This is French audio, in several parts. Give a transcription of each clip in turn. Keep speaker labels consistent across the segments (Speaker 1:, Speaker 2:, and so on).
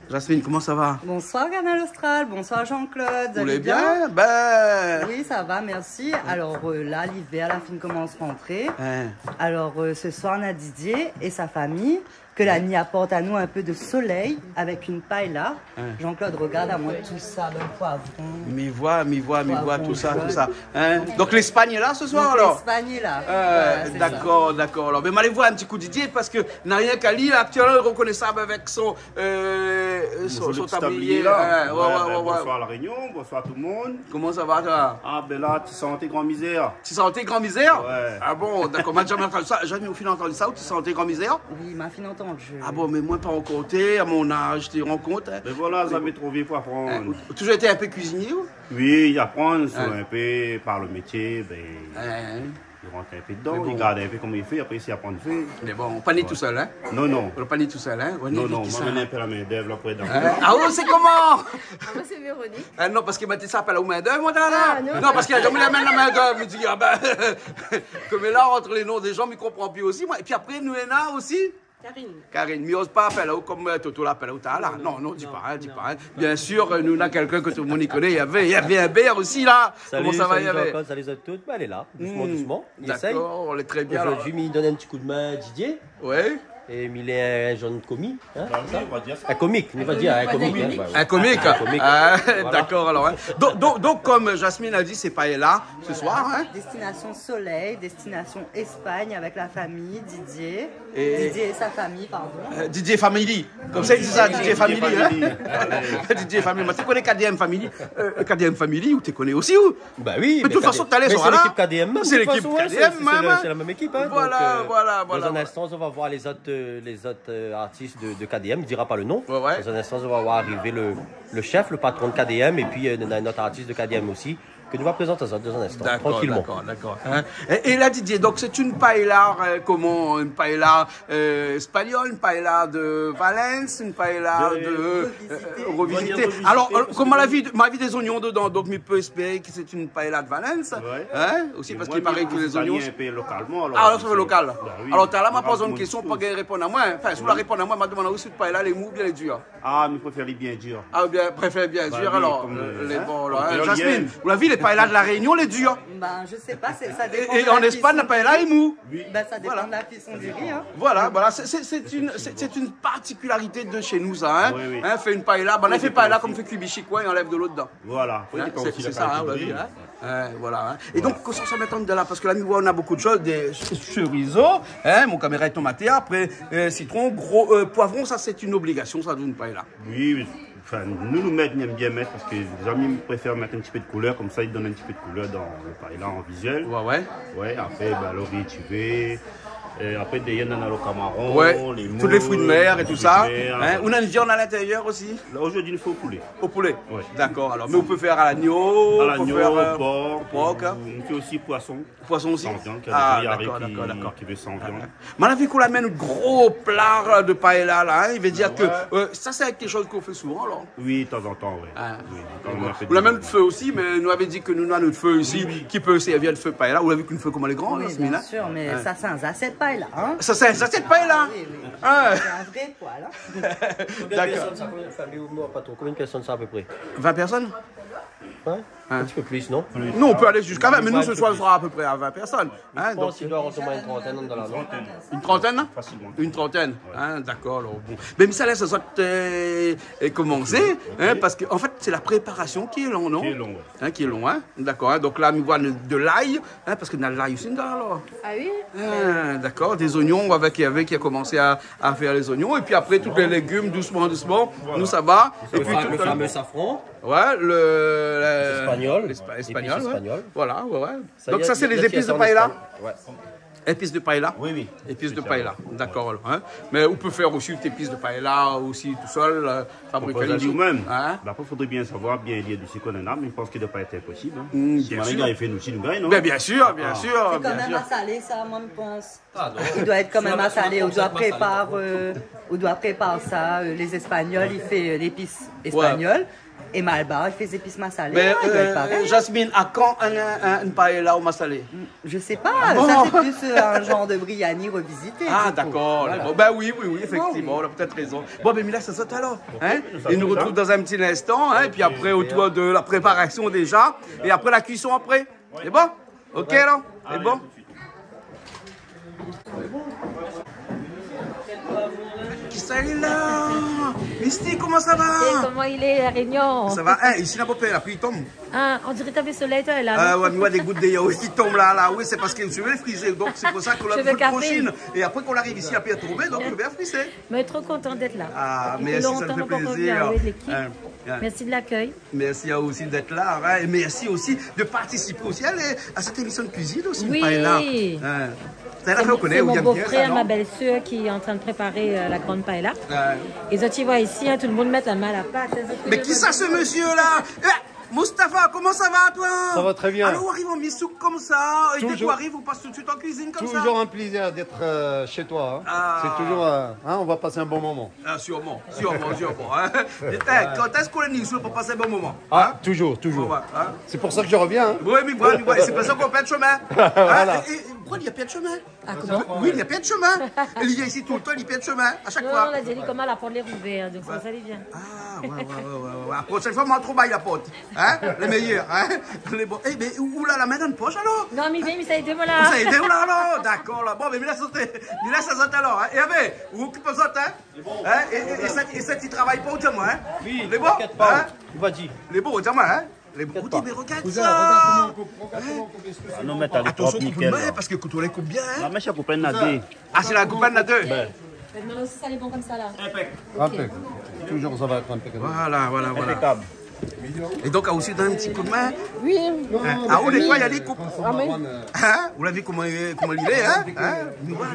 Speaker 1: Jasmine, comment ça va?
Speaker 2: Bonsoir Canal Austral, bonsoir Jean-Claude.
Speaker 1: Vous allez bien? Ben...
Speaker 2: Oui, ça va, merci. Alors là, l'hiver, la fin commence à rentrer. Alors ce soir, on a Didier et sa famille. Que la nuit apporte à nous un peu de soleil avec une paella. Jean-Claude, regarde à moi tout ça, le poivron.
Speaker 1: M'y voit, tout ça. Donc l'Espagne est là ce soir alors?
Speaker 2: L'Espagne est là.
Speaker 1: D'accord. Alors, mais allez voir un petit coup Didier parce que n'a rien qu'à lire actuellement reconnaissable avec son tablier.
Speaker 3: Bonsoir la Réunion, bonsoir tout le monde.
Speaker 1: Comment ça va toi?
Speaker 3: Ah ben là, tu sentais grand misère.
Speaker 1: Tu sentais grand misère?
Speaker 3: Ouais.
Speaker 1: Ah bon, d'accord, moi j'ai jamais entendu ça. Jamais au final entendu ça ou tu sentais grand misère?
Speaker 2: Oui, ma fille entendu.
Speaker 1: Ah bon, mais moi pas encore été, à mon âge, tu te rends compte?
Speaker 3: Mais voilà, ça m'est trop vieux pour apprendre.
Speaker 1: Toujours été un peu cuisinier ou?
Speaker 3: Oui, apprendre sur un peu par le métier, ben... Il rentre un peu dedans, il regarde un peu comment il fait, après il apprend à faire.
Speaker 1: Mais bon, pas né tout seul, hein?
Speaker 3: Non.
Speaker 1: On pas né tout seul, hein?
Speaker 3: Non, moi je un peu la main d'œuvre là pour être dans
Speaker 1: Ah oh, c'est comment?
Speaker 4: Moi c'est Véronique.
Speaker 1: Ah non, parce qu'il m'a dit ça appelle la main d'œuvre, moi, là. Non, parce qu'il a jamais la main d'œuvre. Il dit, ah ben, comme là, entre les noms des gens, il comprend plus aussi. Et puis après, nous, Léna aussi. Karine, mais n'ose pas appeler comme Toto l'appelle au là. Non, dis pas. Bien sûr, nous avons quelqu'un que tout le monde y connaît. Il y avait un Bert aussi là.
Speaker 5: Salut, comment ça va, salut à tous. Elle est là, doucement. Il essaye.
Speaker 1: D'accord, on est très bien.
Speaker 5: Aujourd'hui, il donne un petit coup de main à Didier.
Speaker 1: Ouais.
Speaker 5: Et il est un jeune comique. Hein, un comique, on va dire un comique.
Speaker 1: Un comique. D'accord, alors. Donc, comme Jasmine a dit, c'est pas là ce soir. Hein?
Speaker 2: Destination Soleil, destination Espagne avec la famille, Didier. Didier et sa famille, pardon.
Speaker 1: Didier Family. Comme ça, il dit ça, Didier Family. Didier Family. Tu connais KDM Family? KDM Family, ou tu connais aussi où?
Speaker 5: Bah oui.
Speaker 1: Mais de toute façon, tu allais sur là.
Speaker 5: C'est l'équipe KDM.
Speaker 1: C'est l'équipe KDM,
Speaker 5: c'est la même équipe.
Speaker 1: Voilà.
Speaker 5: Dans un instant, on va voir les autres artistes de KDM, il dira pas le nom.
Speaker 1: Ouais.
Speaker 5: Dans un instant, on va voir arriver le chef, le patron de KDM, et puis un autre artiste de KDM aussi, que nous va présenter dans un instant, tranquillement.
Speaker 1: D'accord. Et là, Didier, donc c'est une paella, comment? Une paella espagnole, une paella de Valence, une paella de revisité. Alors, comme ma vie des oignons dedans, donc il peut espérer que c'est une paella de Valence. Hein? Aussi parce qu'il paraît que les oignons...
Speaker 3: localement.
Speaker 1: Alors, c'est local. Alors, tu as là, m'a posé une question pour qu'elle réponde à moi. Enfin, si vous la répondez à moi, m'a demandé aussi de paella, les mous, bien les durs.
Speaker 3: Ah, mais je préfère les bien durs.
Speaker 1: Ah, bien, préfère bien durs, alors. Les bons, là. Jasmine, vous l'avez vu, les paella de la Réunion, les durs.
Speaker 2: Ben, je sais pas, ça dépend.
Speaker 1: Et en Espagne, la paella est mou.
Speaker 2: Ben, ça dépend de la cuisson du riz. Hein.
Speaker 1: Voilà, c'est une particularité de chez nous, ça. Hein?
Speaker 3: Oui.
Speaker 1: Hein, fait une paella, on a fait paella comme fait cubichi, quoi, et on enlève de l'eau dedans.
Speaker 3: Voilà,
Speaker 1: c'est ça, hein, voilà. Et donc, ça m'étonne de là, parce que là, on a beaucoup de choses, des chorizo, hein, mon caméra est tomaté, après citron, gros poivron, ça c'est une obligation, ça donne une paella.
Speaker 3: Oui. Enfin, nous aimons bien mettre parce que les amis préfèrent mettre un petit peu de couleur, comme ça ils donnent un petit peu de couleur dans le paella en visuel. Ouais, après, le riz tuvé. Après, il y en a le camaron, les moules,
Speaker 1: tous les fruits de mer et tout ça.
Speaker 3: Hein?
Speaker 1: On a une viande à l'intérieur aussi?
Speaker 3: Là, aujourd'hui, il faut au poulet.
Speaker 1: Au poulet?
Speaker 3: Oui.
Speaker 1: D'accord, alors. Mais on peut faire à l'agneau,
Speaker 3: au porc.
Speaker 1: Hein?
Speaker 3: On fait aussi poisson.
Speaker 1: Poisson aussi?
Speaker 3: Sans viande,
Speaker 1: d'accord.
Speaker 3: qui veut sans viande.
Speaker 1: Mais on a vu qu'on amène un gros plat de paella là. Hein? Il veut dire que ça, c'est quelque chose qu'on fait souvent, alors?
Speaker 3: Oui, de temps en temps, oui.
Speaker 1: On a même le feu aussi, mais nous avait dit que nous avons notre feu ici qui peut servir de feu paella. Vous avez vu qu'une feu comme elle est grande,
Speaker 2: oui, bien sûr, mais ça, c'est un assiette paella. Hein?
Speaker 1: Ça c'est paella?
Speaker 2: Oui. C'est un vrai poil. Hein?
Speaker 5: Combien de personnes ça à peu près?
Speaker 1: 20 personnes?
Speaker 5: Ouais. Un petit peu plus, non?
Speaker 1: Nous, on peut aller jusqu'à 20, mais nous, ce soir, ce sera à peu près à 20 personnes.
Speaker 5: Hein, je pense qu'il doit rentrer une trentaine dans la main.
Speaker 1: Une trentaine?
Speaker 3: Facilement.
Speaker 1: Une trentaine? Hein, d'accord, alors bon. Mais ça laisse ça commencer, hein, parce qu'en fait, c'est la préparation qui est longue, non? Qui est long, hein? D'accord, hein, donc là, nous voyons de l'ail, hein, parce que dans l'ail aussi, alors.
Speaker 4: Ah oui?
Speaker 1: D'accord, des oignons qui a commencé à faire les oignons, et puis après, tous les légumes, doucement, nous, ça va.
Speaker 5: Et puis, le fameux safran.
Speaker 1: Ouais,
Speaker 5: Espagnol.
Speaker 1: Voilà. Donc ça, c'est les épices de paella?
Speaker 5: Ouais.
Speaker 1: Épices de paella?
Speaker 3: Oui.
Speaker 1: Épices de paella, d'accord. Hein? Mais on peut faire aussi des épices de paella aussi tout seul, fabriquer les
Speaker 3: nous-mêmes. Après, il faudrait bien savoir, bien lire de ce qu'on en a, mais je pense qu'il ne doit pas être impossible. Hein.
Speaker 1: Bien sûr.
Speaker 3: Il fait nous aussi, nous gagnons.
Speaker 1: Bien sûr.
Speaker 2: C'est quand même assalé, ça, moi, je pense. Il doit être quand même assalé. On doit préparer ça. Les Espagnols, ils font l'épice espagnole. Et Malbar, il fait des épices massalées. Mais
Speaker 1: Jasmine, à quand une paella au massalé?
Speaker 2: Je sais pas, ça c'est plus un genre de biryani revisité.
Speaker 1: Ah d'accord, bon, ben oui, effectivement, on a peut-être raison. Bon, ben Mila, ça saute alors. Hein? Et nous retrouve dans un petit instant, hein? Et puis après, autour de la préparation déjà, et après la cuisson après. C'est bon? Ok alors? C'est bon? Qui ça est là? Misty, comment ça va?
Speaker 4: Et comment il est, la Réunion?
Speaker 1: Ça va? Hein, ici, la popée, là, puis il tombe.
Speaker 4: Ah, on dirait que t'avais soleil, toi, là.
Speaker 1: Ouais, mais moi, des gouttes de yaourt qui tombent là. Oui, c'est parce que je vais friser. Donc, c'est pour ça qu'on l'a fait prochaine. Et après qu'on arrive ici, après, à tomber, donc je vais frisser.
Speaker 4: Mais trop content d'être là.
Speaker 1: Ah, merci, ça me fait plaisir.
Speaker 4: Merci de l'accueil.
Speaker 1: Merci aussi d'être là. Hein, et merci aussi de participer aussi à cette émission de cuisine aussi.
Speaker 4: Oui. C'est mon beau-frère, ma belle-sœur qui est en train de préparer la grande paella. Et ça, tu vois ici, hein, tout le monde met la main à la pâte.
Speaker 1: Mais qui ça, ce monsieur-là? Moustapha, comment ça va, toi?
Speaker 6: Ça va très bien.
Speaker 1: Alors, arrive en mi-souk comme ça. Et dès qu'on arrive, on passe tout de suite en cuisine comme ça.
Speaker 6: Toujours un plaisir d'être chez toi. Hein. C'est toujours... on va passer un bon moment.
Speaker 1: Ah, sûrement. Hein. Quand est-ce qu'on est ici pour passer un bon moment?
Speaker 6: Ah, toujours. C'est pour ça que je reviens. Hein.
Speaker 1: Oui, c'est pour ça qu'on perd de chemin.
Speaker 6: Voilà.
Speaker 1: Pourquoi il n'y a pas de chemin?
Speaker 4: Ah, comment?
Speaker 1: Oui, il n'y a pas de chemin. Il y a ici tout le temps, il n'y a pas de chemin, à chaque fois.
Speaker 4: Non, on a dit comment la porte est ouverte, donc ça lui vient.
Speaker 1: Ah, ouais. La prochaine fois, moi, trop baille la porte. Hein? Les meilleurs, hein? Les bons. Eh, mais où là, la main dans une poche alors?
Speaker 4: Non, mais ça a été, voilà.
Speaker 1: Ça a été, là, alors? D'accord, là. Bon, mais il a sauté. Il a ça saute alors. Hein? Et avec, vous occupez ça, hein? Hein? Et ça, il travaille pas autant, moi, hein?
Speaker 5: Oui,
Speaker 1: les bons? Hein?
Speaker 5: Vas-y.
Speaker 1: Les bons, autant, moi, hein? Les bons, mais regarde ça!
Speaker 3: Regarde comment mettre à
Speaker 1: attention, coupe le main, parce que quand on les coupe bien, hein?
Speaker 3: La mèche à couper une à deux.
Speaker 1: Ah, c'est la coupe à deux?
Speaker 4: Maintenant aussi, ça est bon comme ça, là.
Speaker 6: Impeccable. Toujours, ça va être impeccable.
Speaker 1: Voilà.
Speaker 3: Impeccable.
Speaker 1: Et donc, aussi donné un petit coup de main.
Speaker 4: Oui.
Speaker 1: Ah, où les quoi, il y a des coupes.
Speaker 4: Hein?
Speaker 1: Vous l'avez vu comment il est, hein? Nous voilà.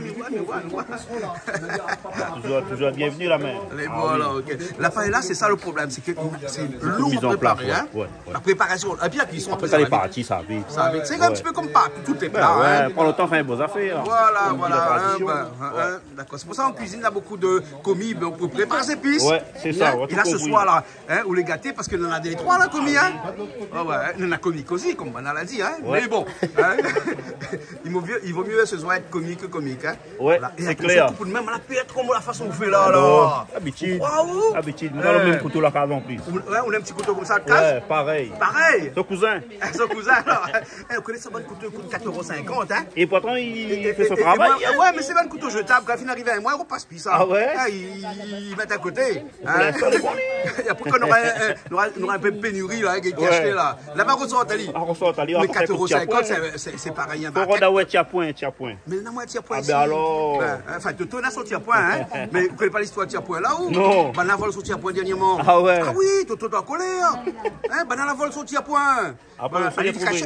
Speaker 3: Toujours bienvenue la main.
Speaker 1: Voilà, ok. La paella, c'est ça le problème, c'est que c'est long à préparer, hein? La préparation, et puis la cuisson après
Speaker 3: ça est parti, ça vite.
Speaker 1: C'est un petit peu comme Pâques, tout est plat.
Speaker 3: Ouais, prends le temps, faire vos affaires.
Speaker 1: Voilà. D'accord, c'est pour ça qu'en cuisine, il y a beaucoup de commis, on peut préparer ses épices.
Speaker 3: Ouais, c'est ça.
Speaker 1: Et là, ce soir, là, vous les gâtez parce qu'il y en a des trois, là, commis, hein? Il y en a comique aussi, comme on l'a dit, hein? Mais bon, il vaut mieux ce soir être comique que comique, hein?
Speaker 3: Ouais, c'est clair.
Speaker 1: Même la piètre, comme la façon qu'on fait là.
Speaker 3: Habitude. Nous avons le même couteau là qu'avant en plus.
Speaker 1: Ouais, on a un petit couteau comme ça,
Speaker 3: ouais, pareil.
Speaker 1: Son
Speaker 3: cousin,
Speaker 1: alors. Vous connaissez ça, bon couteau, coûte 4,50 €, hein?
Speaker 3: Et pourtant, il fait son travail.
Speaker 1: Ouais, mais c'est pas un couteau jetable. Quand il arrive à moi, on passe plus ça.
Speaker 3: Ah ouais?
Speaker 1: Il met à côté. Et après, qu'on aura un peu de pénurie, là, qui est acheté là. Là-bas, on ressort à Tali. Mais 4,50 €, c'est pareil.
Speaker 3: Tiens point.
Speaker 1: Mais non, moi, tiens point.
Speaker 3: Ah ben alors.
Speaker 1: Enfin, tu tournes à son tiens point, hein? Mais vous connaissez pas l'histoire de tiens point là-haut?
Speaker 3: Non.
Speaker 1: Ben, la vol son tiens point dernièrement.
Speaker 3: Ah ouais?
Speaker 1: Ah oui, tu dois coller. Ben, la vol son tiens point.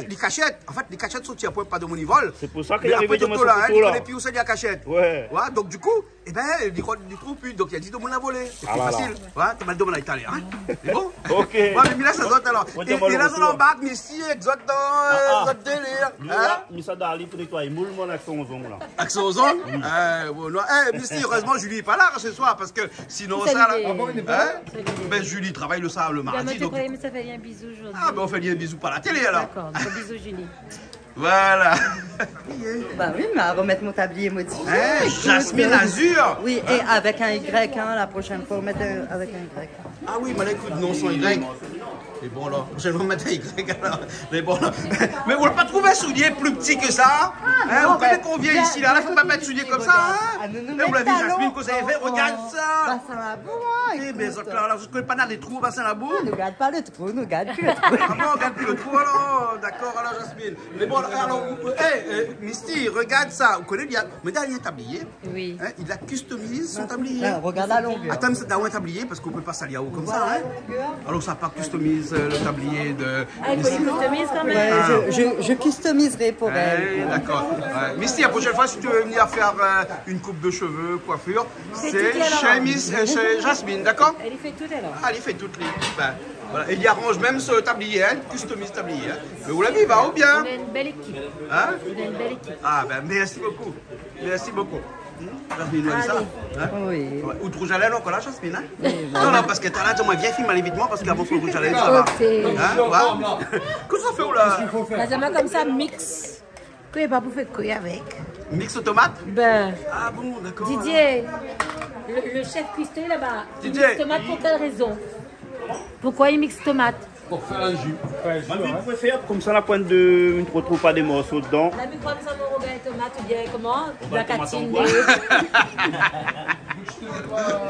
Speaker 1: Les cachettes. En fait, les cachettes sont tiens point, pas de mon vol.
Speaker 3: C'est pour ça qu'il est arrivé de mon
Speaker 1: couteau là. Il connaît plus où c'est la cachette.
Speaker 3: Ouais.
Speaker 1: Donc, du coup, eh ben, du coup, plus. Donc, il y a 10 de mon l'a volé. C'est plus facile. Tu m'as le demandé à l'italien, hein? C'est bon?
Speaker 3: Ok.
Speaker 1: Ouais, mais là, ça doit alors. Et là, on embarque, mais si, exote dans notre délire.
Speaker 3: Mais ça doit aller pour nettoyer moule mon accent aux ongles là.
Speaker 1: Accent aux ongles? Mais si, heureusement, Julie n'est pas là ce soir, parce que sinon, ça là. Ben, Julie travaille le mardi.
Speaker 4: Donc... Mais ça fait un bisou aujourd'hui.
Speaker 1: Ah, ben, on fait un bisou par la télé alors.
Speaker 4: D'accord, un bisou, Julie.
Speaker 1: Voilà.
Speaker 2: Bah oui, mais à remettre mon tablier modifié.
Speaker 1: Jasmine Azur.
Speaker 2: Oui, et avec un Y, hein, la prochaine fois, remettre avec un Y.
Speaker 1: Ah oui, mais écoute, non, sans Y. C'est bon là, je vais mettre un Y alors. Mais bon là. Mais vous n'avez pas trouvé un soulier plus petit que ça? Vous connaissez qu'on vient ici là, il ne faut pas mettre de soulier comme ça. Vous l'avez vu, Jasmine, que vous avez fait, regarde ça.
Speaker 2: Bassin la boue, hein.
Speaker 1: Eh bien, là, vous ne connaissez pas des trous, bassin la boue?
Speaker 2: Ne garde pas le trou, ne garde plus le trou.
Speaker 1: Ah bon, on garde plus le trou alors. D'accord, alors Jasmine. Mais bon, alors, Misty, regarde ça. Vous connaissez, mais derrière un tablier.
Speaker 4: Oui.
Speaker 1: Il a customisé son tablier.
Speaker 2: Regarde la longueur.
Speaker 1: Attends, c'est dans un tablier parce qu'on ne peut pas salir haut comme ça. Alors, ça n'a pas customisé le tablier de.
Speaker 4: Ah, il faut les customiser quand même.
Speaker 2: Ouais, je customiserai pour elle.
Speaker 1: D'accord. Misty, la prochaine fois, si tu veux venir faire une coupe de cheveux, coiffure, c'est chez Jasmine, d'accord?
Speaker 4: Elle y fait tout alors.
Speaker 1: Ah, elle y fait toutes les. Voilà. Et il arrange même ce tablier, customise tablier. Mais vous l'avez, il va ou bien?
Speaker 4: On a une belle équipe.
Speaker 1: Hein?
Speaker 4: On a une belle équipe.
Speaker 1: Ah, ben merci beaucoup. Merci beaucoup. Jasmine, ça hein?
Speaker 2: Oui.
Speaker 1: Ouais. Ou de rouge à lèvres encore là, Jasmine, hein? Non, non, parce que t'as là, dis-moi, viens, filme vite parce qu'avant sur le rouge à lèvres, ça va.
Speaker 4: Ok.
Speaker 1: Hein? Qu'est-ce que ça fait, ou là?
Speaker 4: J'aime comme ça, mix. Que n'est pas pour faire couille avec.
Speaker 1: Mix aux tomates?
Speaker 4: Ben.
Speaker 1: Ah bon, d'accord.
Speaker 4: Didier, le chef cuistot là-bas, il
Speaker 1: Didier.
Speaker 4: mixe tomate pour quelle raison? Pourquoi il mixe tomate?
Speaker 6: Pour faire un jus.
Speaker 3: Vous pouvez faire comme ça la pointe de. On ne retrouve pas des morceaux dedans.
Speaker 4: On a mis comme ça mon rogaille tomate ou bien comment? De la catine.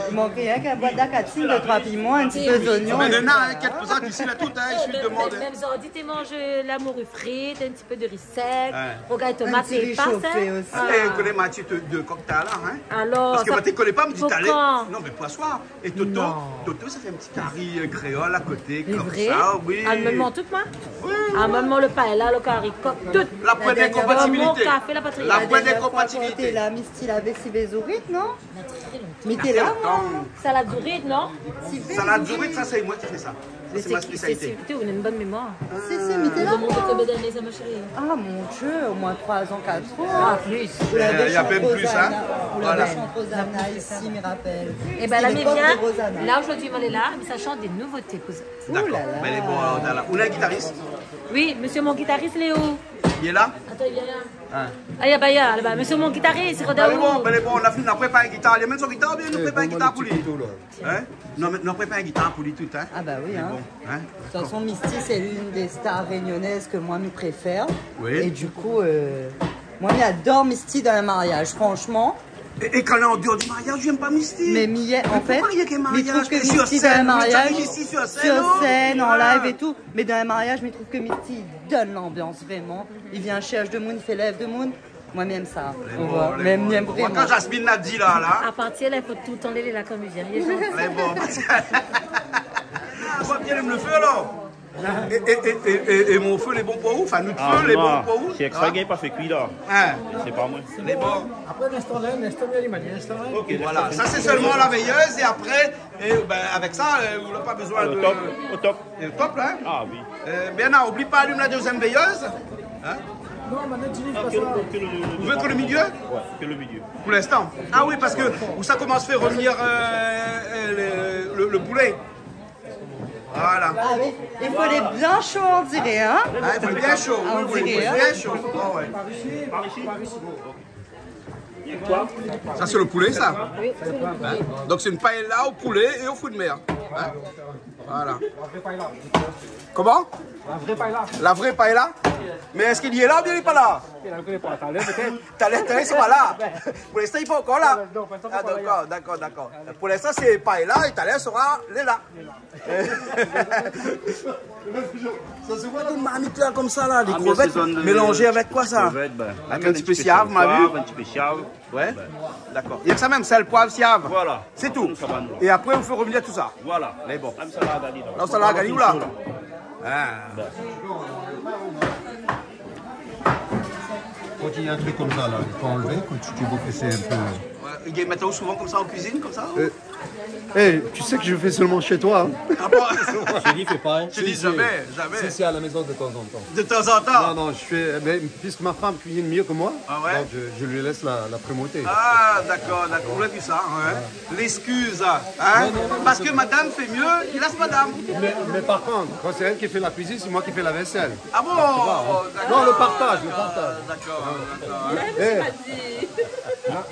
Speaker 2: Il manque rien qu'un boîte d'acatine, de 3 piments, un petit peu d'oignon.
Speaker 1: Mais non, quelques-uns ici, là, tout, hein, je suis demandé.
Speaker 4: Même dit, tu manges la morue frite, un petit peu de riz sec, rogaille tomate, c'est pas ça.
Speaker 2: aussi.
Speaker 1: Tu connais Mathieu de cocktail là, hein?
Speaker 4: Alors.
Speaker 1: Parce que moi, tu ne connais pas, me dit t'allais.
Speaker 4: quand?
Speaker 1: Non, mais pas soir. Et Toto, Toto, ça fait un petit curry créole à côté, comme
Speaker 4: vrai?
Speaker 1: ça, oui.
Speaker 4: Allemand tout, moi?
Speaker 1: Oui.
Speaker 4: Allemand le paella, le curry, tout.
Speaker 1: La pointe d'incompatibilité.
Speaker 4: Mon café, la patrie.
Speaker 1: La pointe d'incompatibilité.
Speaker 2: La misti la vessie zourite, non? Mais t'es là, moi?
Speaker 4: Salade zourite, non?
Speaker 1: Salade zourite, ça, c'est moi qui fais ça. C'est ma spécialité.
Speaker 4: Vous avez une bonne mémoire.
Speaker 2: Si, mais t'es là,
Speaker 4: Vous demandez combien d'années, ça, ma chérie?
Speaker 2: Ah, mon Dieu, au moins 3 ans, 4 ans.
Speaker 4: Ah, plus.
Speaker 2: Vous l'avez
Speaker 1: Il y a même plus, hein?
Speaker 2: Vous l'avez chanté Rosanna ici, me rappelle.
Speaker 4: Eh bien, la mienne vient. Là, aujourd'hui, on est là, mais ça chante des nouveautés, cousin.
Speaker 1: D'accord. Mais elle est bon, on a un guitariste.
Speaker 4: Oui, monsieur mon guitariste, Léo.
Speaker 1: Il est là?
Speaker 4: Attends, il vient là. Ah, il y a là-bas. Monsieur mon guitariste, c'est Rodaou.
Speaker 1: Elle est bon, on a préparé une guitare. Il a même son guitare, bien, nous préparons une guitare pour lui. Hein? Non, mais on prépare une guitare pour lui tout, hein?
Speaker 2: Ah, bah oui, hein.
Speaker 1: Bon, hein?
Speaker 2: De toute façon, Misty, c'est l'une des stars réunionnaises que moi, je préfère.
Speaker 1: Oui.
Speaker 2: Et du coup, moi, j'adore Misty dans le mariage, franchement.
Speaker 1: Et quand on est en dehors du mariage, je n'aime pas Misty.
Speaker 2: Mais en fait,
Speaker 1: je
Speaker 2: trouve que Misty dans le mariage, sur scène, en
Speaker 1: Voilà.
Speaker 2: live et tout, mais dans le mariage, je trouve que Misty donne l'ambiance vraiment. Il vient chercher de Moon, il fait lève de Moon. Moi, j'aime ça. Même j'aime vraiment.
Speaker 1: Quand Jasmine l'a dit là.
Speaker 4: À partir là, il faut tout le temps aller là comme il vient. Il est gentil.
Speaker 1: Elle est bon. On va bien le feu alors. Et mon feu, les bons pour où? Enfin, notre feu, les bons pour où?
Speaker 3: C'est extra gay, pas fait cuit là. C'est pas moi.
Speaker 1: Les bons.
Speaker 7: Après, l'instant là, il m'a dit l'instant là.
Speaker 1: Ok, voilà. Ça, c'est seulement la veilleuse. Et après, avec ça, on n'a pas besoin de.
Speaker 3: Au top.
Speaker 1: Au top, là.
Speaker 3: Ah oui.
Speaker 1: Bernard, n'oublie pas d'allumer la deuxième veilleuse. Hein?
Speaker 7: Non, maintenant, tu dis pas
Speaker 3: Que
Speaker 1: Vous voulez que le milieu?
Speaker 3: Ouais, que le milieu.
Speaker 1: Pour l'instant. Ah oui, parce que où ça commence à faire revenir le poulet. Voilà.
Speaker 2: Ah, oui. Il faut les bien chauds, on dirait, hein?
Speaker 1: Ah, il faut le bien chaud.
Speaker 2: Ah, on
Speaker 1: Oui,
Speaker 2: dirait,
Speaker 1: il faut
Speaker 2: hein?
Speaker 1: le bien chaud. Ah, ouais. Ça, c'est le poulet, ça?
Speaker 4: Oui, c'est le poulet.
Speaker 1: Donc, c'est une paella au poulet et au fruits de mer. Hein? Voilà. Comment?
Speaker 7: La vraie paella.
Speaker 1: La vraie paella? Mais est-ce qu'il y est là ou bien il n'est pas là?
Speaker 7: Il ne connaît pas. T'as l'air peut-être.
Speaker 1: T'as l'air, ils sont pas là. Pour l'instant, il n'est pas encore là.
Speaker 7: Non, pour l'instant,
Speaker 1: Ah,
Speaker 7: il est pas
Speaker 1: d'accord. Pour l'instant, c'est paella et Thaler sera là. Ça se voit une marmite là comme ça, là, des crevettes mélangées avec quoi ça? Avec un petit peu de siave, m'a vu?
Speaker 3: Un petit peu de siave.
Speaker 1: Ouais. D'accord. Il y a que ça même, sel, poivre, siave.
Speaker 3: Voilà.
Speaker 1: C'est tout. Et après, on fait revenir tout ça.
Speaker 3: Voilà.
Speaker 1: Mais bon.
Speaker 3: Là, ça va gagner.
Speaker 1: Là, ça l'a gagné où là?
Speaker 6: Quand il y a un truc comme ça, là, il faut enlever quand tu vois que c'est un peu.
Speaker 1: Il y a maintenant souvent comme ça en cuisine, comme ça?
Speaker 6: Tu sais que je fais seulement chez toi. Hein.
Speaker 1: Ah bon?
Speaker 6: Je dis, fais pas. Hein.
Speaker 1: Je dis jamais.
Speaker 6: Si, c'est à la maison de temps en temps.
Speaker 1: De temps en temps?
Speaker 6: Non, je fais. Mais, puisque ma femme cuisine mieux que moi, donc je lui laisse la primauté.
Speaker 1: Ah, d'accord. On a vu ça. Ouais. L'excuse. Hein? Parce que madame fait mieux, il laisse madame.
Speaker 6: Mais par contre, quand c'est elle qui fait la cuisine, c'est moi qui fais la vaisselle.
Speaker 1: Ah bon?
Speaker 6: Non, le partage.
Speaker 1: D'accord.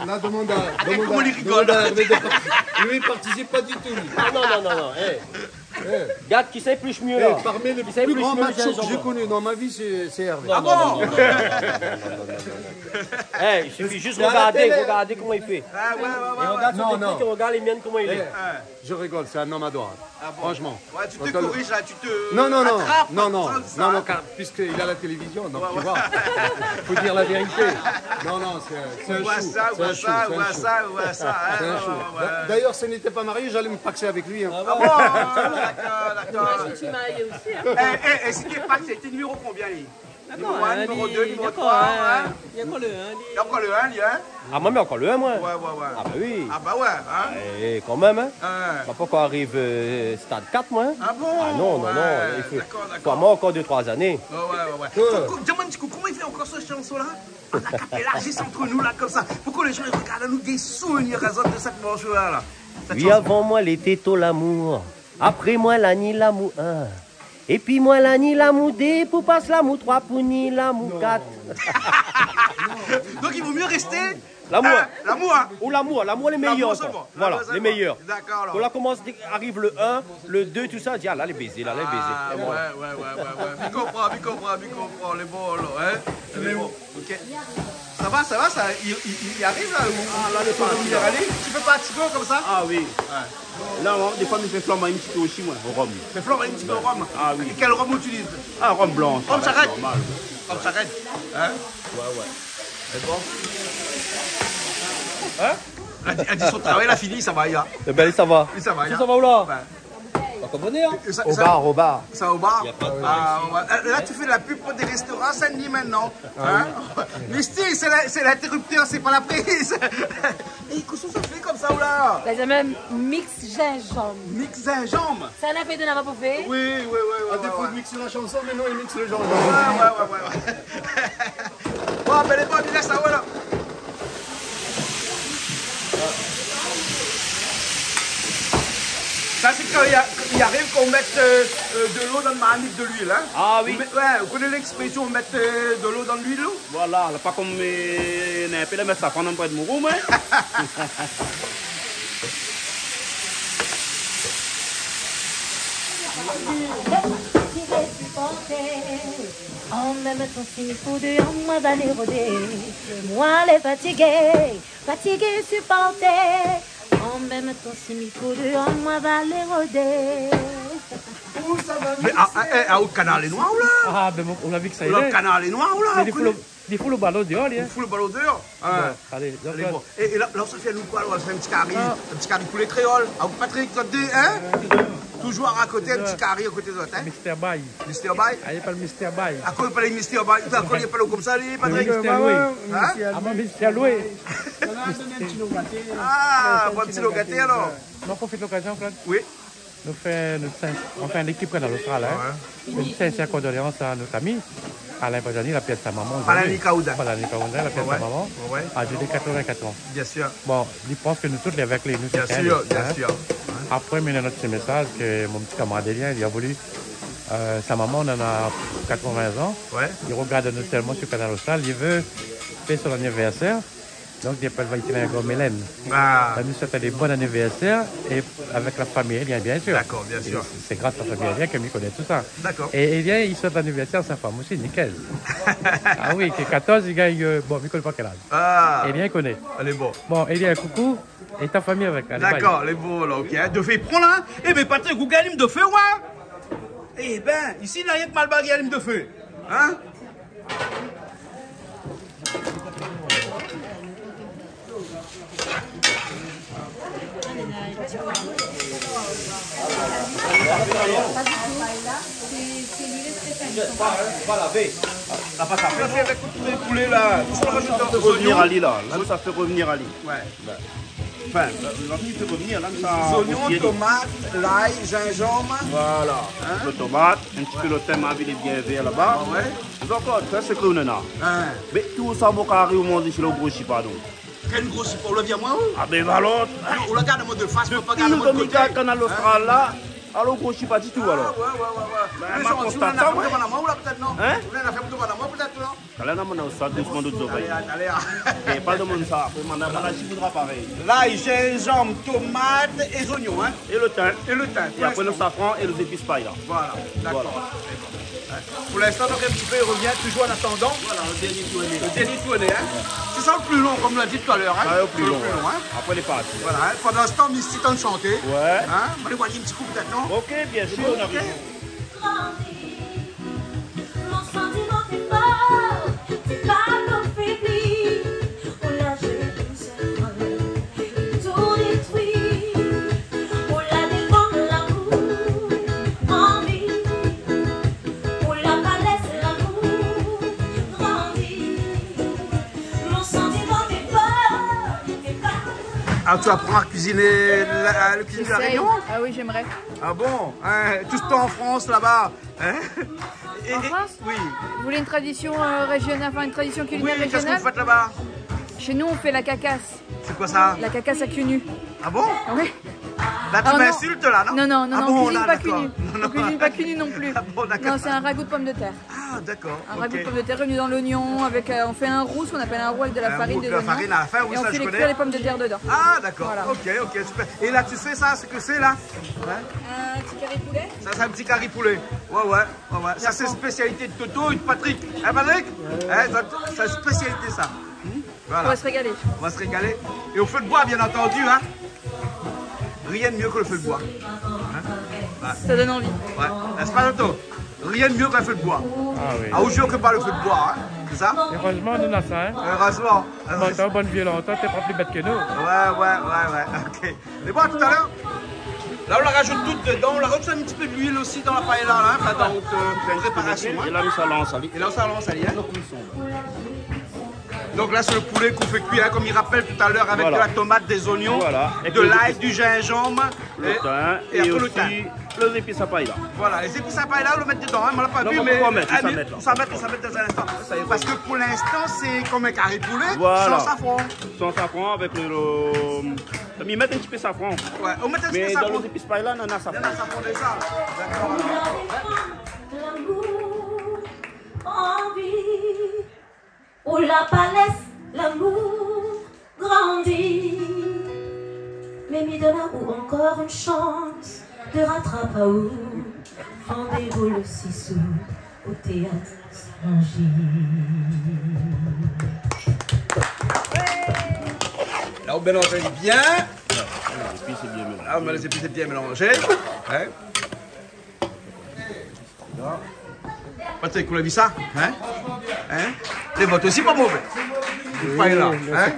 Speaker 6: Là, demande à.
Speaker 1: Comment il rigole?
Speaker 6: Lui, il participe pas du tout.
Speaker 5: Non. Regarde qui sait plus mieux là.
Speaker 6: Parmi les plus grands machos que j'ai connus dans ma vie, c'est Hervé.
Speaker 1: Ah bon?
Speaker 5: Il suffit juste de regarder comment il fait.
Speaker 1: Ah ouais.
Speaker 5: Et regarde son technique et regarde les miennes comment il est.
Speaker 6: Je rigole, c'est un homme adorable. Franchement.
Speaker 1: Ouais, tu te corriges là, tu te.
Speaker 6: Non,
Speaker 1: attrapes,
Speaker 6: car puisqu'il a la télévision, donc tu vois. Il faut dire la vérité. Non, c'est un chou.
Speaker 1: On voit ça.
Speaker 6: C'est un chou. D'ailleurs, si je n'étais pas marié, j'allais me paxer avec lui.
Speaker 1: Ah bon? D'accord.
Speaker 4: Tu m'as eu aussi.
Speaker 1: Et si tu es pas, c'était numéro combien lui? Numéro 1, numéro 2, numéro 3.
Speaker 4: Il y a encore le 1.
Speaker 1: Il y a encore le 1, lui, hein?
Speaker 5: Ah, moi, mais encore le 1, moi.
Speaker 1: Ouais.
Speaker 5: Ah, bah oui.
Speaker 1: Ah, bah ouais, hein?
Speaker 5: Et quand même, hein.
Speaker 1: Ouais.
Speaker 5: Bah, pas qu'on arrive stade 4, moi. Hein.
Speaker 1: Ah bon?
Speaker 5: Ah non, non,
Speaker 1: ouais.
Speaker 5: non. Il faut
Speaker 1: D'accord.
Speaker 5: moi encore 2-3 années.
Speaker 1: Ouais. Dis-moi un petit coup, comment il fait encore ce chanson-là? On a capé là, juste entre nous, là, comme ça. Pourquoi les gens ils regardent nous des souvenirs de cette morceau-là, là?
Speaker 5: Oui, avant moi, les tétos, l'amour. Après moi, la ni l'amour 1. Et puis moi, la ni l'amour 2, pour passer l'amour 3, pour ni l'amour 4.
Speaker 1: Donc il vaut mieux rester...
Speaker 5: L'amour.
Speaker 1: L'amour, hein?
Speaker 5: Ou l'amour les meilleurs.
Speaker 1: Seulement.
Speaker 5: Voilà, les meilleurs.
Speaker 1: D'accord.
Speaker 5: Quand là commence, arrive le 1, le 2, tout ça, dis, ah là, les baisers, là, les baisers.
Speaker 1: Ah, ouais. Il comprend, les bons, là, hein? Les bons, ok. Ça va, il arrive, là, là, le temps de aller. Tu peux pas un petit peu comme ça?
Speaker 3: Ah oui. Ouais. Là, des fois, il fait flamber un petit peu aussi, moi, au rhum.
Speaker 1: Mais flamber un petit peu au rhum?
Speaker 3: Ah oui.
Speaker 1: Et quel rhum on utilise?
Speaker 3: Ah, rhum blanc.
Speaker 1: Rhum charrette?
Speaker 3: Normal.
Speaker 1: Rhum charrette? Hein?
Speaker 3: Ouais.
Speaker 1: C'est bon? Hein? Elle dit son travail, elle a fini, ça va, ya.
Speaker 5: Eh ben, ça va.
Speaker 1: Ça va, ya.
Speaker 5: Ça va où là?
Speaker 1: Ben.
Speaker 5: Pas commander, hein?
Speaker 1: Au
Speaker 5: bar.
Speaker 1: Ça au bar? Là, tu fais la pub pour des restaurants Saint-Denis maintenant. Hein? Mais c'est l'interrupteur, c'est pas la prise. Et qu'est-ce que ça fait comme ça, ou là?
Speaker 4: C'est même mix gingembre.
Speaker 1: Mix gingembre?
Speaker 4: Ça n'a fait de la bouffée?
Speaker 1: Oui.
Speaker 6: À défaut de mixer la chanson, mais non, il mixe le genre.
Speaker 1: Ouais. Bon, ben les bonnes, il laisse ça, voilà. Ça, c'est quand il arrive qu'on mette de l'eau dans le manip de l'huile. Hein?
Speaker 5: Ah oui.
Speaker 1: Vous connaissez l'expression mettre de l'eau dans l'huile?
Speaker 3: Voilà, pas comme un peu de mettre ça pendant près de mon room.
Speaker 4: En même temps, s'il faut de moi d'aller rôder. Moi, les fatigués, supporter. En même temps, s'il faut de moi d'aller rôder.
Speaker 1: Mais au canal est noir ou là?
Speaker 7: Ah, ben on a vu que ça y est.
Speaker 1: Le canal est noir ou là?
Speaker 7: Il faut le ballon dehors,
Speaker 1: il faut le ballon dehors.
Speaker 7: Allez,
Speaker 1: bon. Et là, ça fait nous quoi? On fait un petit carré poulet créole. Ah, Patrick, hein? Toujours à côté, un petit carré à côté de l'autre.
Speaker 7: Mister Bay.
Speaker 1: Mister Bay?
Speaker 7: Allez, pas le Mister Bay.
Speaker 1: À quoi il parle de Mister Bay? À quoi il parle comme ça, Patrick?
Speaker 7: Mister Loué. Ah, moi, Mister Loué.
Speaker 1: Ah, bon petit gâté alors.
Speaker 7: On profite de l'occasion, Claude.
Speaker 1: Oui.
Speaker 7: On fait une équipe dans l'Australie. Une sincère condoléance à notre ami. Alain Bajani, la pièce de sa maman.
Speaker 1: Alain Nikaouda.
Speaker 7: La pièce de sa maman. Âgée de 84 ans.
Speaker 1: Bien sûr.
Speaker 7: Bon, il pense que nous tous les avec les nous.
Speaker 1: Bien sûr.
Speaker 7: Après, il y a notre petit message que mon petit camarade Elien, il a voulu. Sa maman, on en a 80 ans.
Speaker 1: Ouais.
Speaker 7: Il regarde nous tellement sur Canal Austral. Il veut faire son anniversaire. Donc, il appelle un grand Mélène.
Speaker 1: Ah.
Speaker 7: Nous souhaitons des bons anniversaires et avec la famille Elien, bien sûr.
Speaker 1: D'accord, bien sûr.
Speaker 7: C'est grâce à la famille Elien que lui connaît tout ça.
Speaker 1: D'accord.
Speaker 7: Et Elien, il souhaite l'anniversaire à sa femme aussi, nickel. Ah oui, qui est 14, il gagne. Bon, il ne connaît pas quel âge.
Speaker 1: Ah.
Speaker 7: Elien, il connaît.
Speaker 1: Allez, bon.
Speaker 7: Bon, Elien, coucou. Et ta famille avec.
Speaker 1: D'accord, les beaux là, ok. De fait, prends là. Eh ben, Patrick, vous gagnez de feu, ouais. Eh ben, ici, il n'y a rien que mal bagué de feu. Hein?
Speaker 5: Pas laver.
Speaker 1: La pâte à faire avec le poulet là.
Speaker 3: Ça fait revenir Ali là. Là, ça fait revenir Ali.
Speaker 1: Ouais.
Speaker 3: Enfin, là, tu peux revenir. Là,
Speaker 1: ça. Oignons, tomates, l'ail, gingembre.
Speaker 3: Voilà. Le tomate, un petit peu le thème avec les biens verts là-bas.
Speaker 1: Ah ouais.
Speaker 3: Donc, ça, c'est que nous avons. Mais tout ça, vous carré au monde, c'est le gros chipado.
Speaker 1: Quel gros chipado? On le vient moi?
Speaker 3: Ah, ben, alors.
Speaker 1: On le garde en mode de face, on pas
Speaker 3: garder en mode de côté. Canal Austral là. Alors, gros chipado, du tout alors.
Speaker 1: Ouais. Mais on a fait pour la main ou là peut-être non? Hein? On a fait pour la main peut-être non?
Speaker 3: Allez, on a ça, doucement d'autres oreilles. Allez. Pas de monde ça. On a voudra pareil.
Speaker 1: L'ail, gingembre, tomates et oignons, hein?
Speaker 3: Et le thym.
Speaker 1: Et
Speaker 3: après le safran et les épices paille là.
Speaker 1: Voilà, d'accord. Pour l'instant, donc un petit peu, il revient toujours en attendant.
Speaker 3: Voilà, le dernier tourné.
Speaker 1: Le dernier tourné, hein? C'est ça le plus long, comme on l'a dit tout à l'heure, hein?
Speaker 3: Le plus long,
Speaker 1: hein?
Speaker 3: Après les pâtes.
Speaker 1: Voilà, hein? Pendant ce temps, Misty t'en chanter.
Speaker 3: Ouais.
Speaker 1: Hein? On va aller un petit coup peut-être, non?
Speaker 3: Ok, bien sûr, on arrive.
Speaker 8: Mon sentiment est fort, c'est pas l'affaibli. On l'a jeté tout seul, tout détruit. On l'a défendu l'amour en vie. On l'a pas laissé l'amour
Speaker 1: Ah, tu apprends à cuisiner le cuisine de la Réunion?
Speaker 9: Ah oui, j'aimerais.
Speaker 1: Ah bon, hein, tout ce temps en France là-bas, hein?
Speaker 9: En France?
Speaker 1: Oui.
Speaker 9: Vous voulez une tradition régionale, enfin une tradition culinaire
Speaker 1: Oui, qu'est-ce que
Speaker 9: régionale?
Speaker 1: vous faites là-bas?
Speaker 9: Chez nous, on fait la cacasse.
Speaker 1: C'est quoi ça?
Speaker 9: La cacasse à cul nu.
Speaker 1: Ah bon?
Speaker 9: Oui.
Speaker 1: Là, tu m'insultes là, non?
Speaker 9: Non,
Speaker 1: Ah
Speaker 9: on
Speaker 1: bon,
Speaker 9: cuisine
Speaker 1: là,
Speaker 9: pas cul
Speaker 1: d'accord.
Speaker 9: nu. On cuisine pas cul nu non plus.
Speaker 1: Ah bon, d'accord.
Speaker 9: Non, c'est un ragoût de pommes de terre.
Speaker 1: Ah, d'accord.
Speaker 9: Un ragoût de pommes de terre réuni dans l'oignon, avec, on fait un roux, ce qu'on appelle un roux avec de la farine, des
Speaker 1: de la
Speaker 9: oignons.
Speaker 1: farine à la fin, oui,
Speaker 9: et on
Speaker 1: ça
Speaker 9: fait
Speaker 1: je connais.
Speaker 9: cuire les pommes de terre dedans.
Speaker 1: Ah, d'accord.
Speaker 9: Voilà.
Speaker 1: Ok, super. Et là, tu sais ça, ce que c'est là?
Speaker 9: Un petit carré poulet.
Speaker 1: Ça, c'est un petit curry poulet. Ouais. Ça, c'est spécialité de Toto et de Patrick. Hein, Patrick? C'est une spécialité, ça. Voilà.
Speaker 9: On va se régaler.
Speaker 1: On va se régaler. Et au feu de bois, bien entendu, hein. Rien de mieux que le feu de bois. Hein?
Speaker 9: Ça donne envie.
Speaker 1: Ouais. N'est-ce pas, Toto? Rien de mieux que le feu de bois.
Speaker 7: Ah oui.
Speaker 1: Ah, au jour que par le feu de bois, hein. C'est ça?
Speaker 7: Heureusement, nous avons ça. Hein?
Speaker 1: Heureusement.
Speaker 7: Bon, t'as une bonne vie longtemps, t'es pas plus bête que nous.
Speaker 1: Ouais. Ok. Mais bon, tout à l'heure, là, on la rajoute toute dedans. On la rajoute un petit peu d'huile aussi dans la paella, là, hein, dans notre préparation.
Speaker 3: Et là, ça lance, allez.
Speaker 1: Et là, ça lance, allez. Donc là, c'est le poulet qu'on fait cuire, hein, comme il rappelle tout à l'heure, avec de la tomate, des oignons, de l'ail, du gingembre,
Speaker 3: le thym,
Speaker 1: et après le thym.
Speaker 3: Les épices à paella.
Speaker 1: Voilà, les épices à paella, on le met dedans, hein, on l'a pas vu, mais on s'en met dans un instant. Parce que pour l'instant, c'est comme un carré poulet, sans safran.
Speaker 3: Sans safran, avec le... Ils mettent un petit peu de safran.
Speaker 1: Ouais, on met un petit peu de
Speaker 3: mais
Speaker 1: safran.
Speaker 3: dans les épices paella, on a safran.
Speaker 1: Il y en a safran déjà. D'accord.
Speaker 8: L'amour en vie, où la palette, l'amour grandit. Mais m'y donna ou encore une chance de rattraper où rendez-vous le 6 août au théâtre Saint-Gilles.
Speaker 1: Là, on mélange bien.
Speaker 3: Les épices, c'est bien mélangé.
Speaker 1: Là, on met les épices bien mélangées. Hein? Patrick, vous l'avez vu ça? Hein? Les votes aussi pas mauvais. Paella. Hein?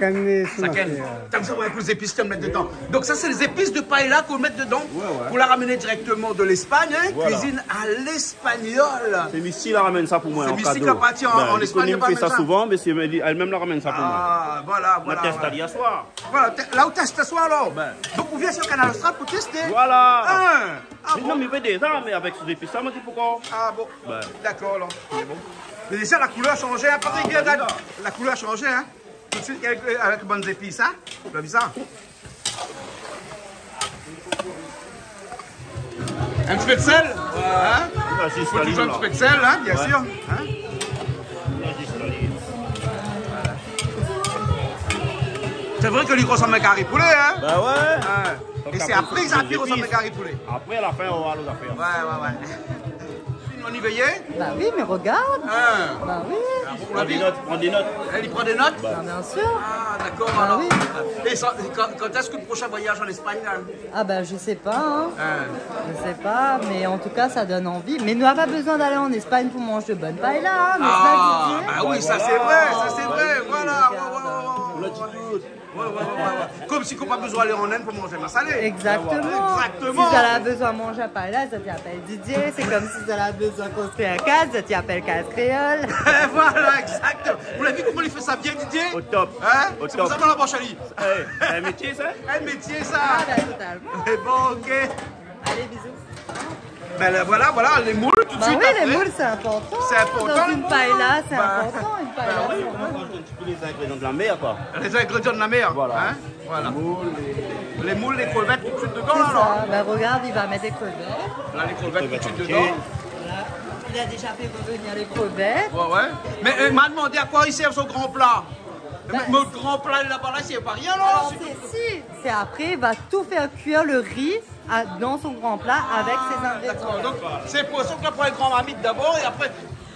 Speaker 1: T'aimes ça avec les épices que tu mets dedans. Donc ça, c'est les épices de paella qu'on met dedans pour la ramener directement de l'Espagne. Hein? Voilà. Cuisine à l'espagnol.
Speaker 3: C'est Missy qui ramène ça pour moi.
Speaker 1: C'est Missy qui a parti en Espagne.
Speaker 3: Elle fait ça souvent, mais elle-même la ramène ça pour moi.
Speaker 1: Ah, voilà.
Speaker 3: On teste à hier soir.
Speaker 1: Voilà, là où teste ce soir alors. Donc on vient sur Canal Austral pour tester.
Speaker 3: Voilà.
Speaker 1: Bon.
Speaker 3: Non, mais il fait des ans, mais avec ces épices, ça me dit pourquoi.
Speaker 1: Ah bon. D'accord, alors. Bon. Mais déjà, la couleur a changé, hein, Patrick? La couleur a changé, hein? Tout de suite avec bonnes épices, hein? Tu as vu ça? Un petit peu de sel? Hein? Faut toujours un petit peu de sel, hein? Bien sûr. Hein? C'est vrai que lui ressemble à un carré poulet, hein?
Speaker 3: Ben ouais.
Speaker 1: Et c'est après que ça ressemble à un carré poulet.
Speaker 3: Après, à la fin, on va l'autre affaire.
Speaker 1: Ouais. On y veillait?
Speaker 2: Bah oui, mais regarde. Bah oui.
Speaker 3: Prends des notes.
Speaker 1: Elle y prend des notes?
Speaker 2: Bah, bien sûr.
Speaker 1: Ah, d'accord.
Speaker 2: Bah,
Speaker 1: alors.
Speaker 2: oui.
Speaker 1: Et quand est-ce que le prochain voyage en Espagne? Là?
Speaker 2: Ah bah je sais pas. Hein. Je sais pas, mais en tout cas ça donne envie. Mais nous n'avons pas besoin d'aller en Espagne pour manger de bonnes paella. Hein,
Speaker 1: oui, ça c'est vrai, Voilà. Comme si on n'a pas besoin d'aller en Inde pour manger ma salée.
Speaker 2: Exactement. Si tu as besoin de manger à paella, ça t'appelle Didier. C'est comme si tu as besoin de construire un cadre, ça t'appelle cadre créole.
Speaker 1: Voilà, exactement. Vous l'avez vu comment il fait ça bien, Didier?
Speaker 3: Au top.
Speaker 1: Hein? C'est pour ça qu'on l'a branché.
Speaker 3: Un métier, ça?
Speaker 1: Un métier, ça.
Speaker 2: Ah, bah, totalement.
Speaker 1: Et bon, ok.
Speaker 2: Allez, bisous.
Speaker 1: Ben voilà, les moules tout de suite.
Speaker 2: Oui,
Speaker 1: après.
Speaker 2: les moules, c'est important.
Speaker 1: C'est important.
Speaker 2: Dans une paella, c'est important. Une paella,
Speaker 3: Oui, on mange un petit peu les ingrédients de la mer, quoi.
Speaker 1: Les ingrédients de la mer.
Speaker 3: Voilà.
Speaker 1: Hein? Voilà. Les moules, les crevettes, tout de suite dedans, là,
Speaker 2: alors. Ben regarde, il va mettre des crevettes.
Speaker 1: Là, les crevettes, tout de suite dedans.
Speaker 2: Voilà. Il a déjà fait revenir les crevettes.
Speaker 1: Ouais. Mais il m'a demandé à quoi il sert son grand plat. Mais le grand plat là-bas, là, c'est pas rien, là.
Speaker 2: C'est après, il va tout faire cuire le riz dans son grand plat avec ses ingrédients.
Speaker 1: Donc, c'est pour ça qu'on prend le grand marmite d'abord et après,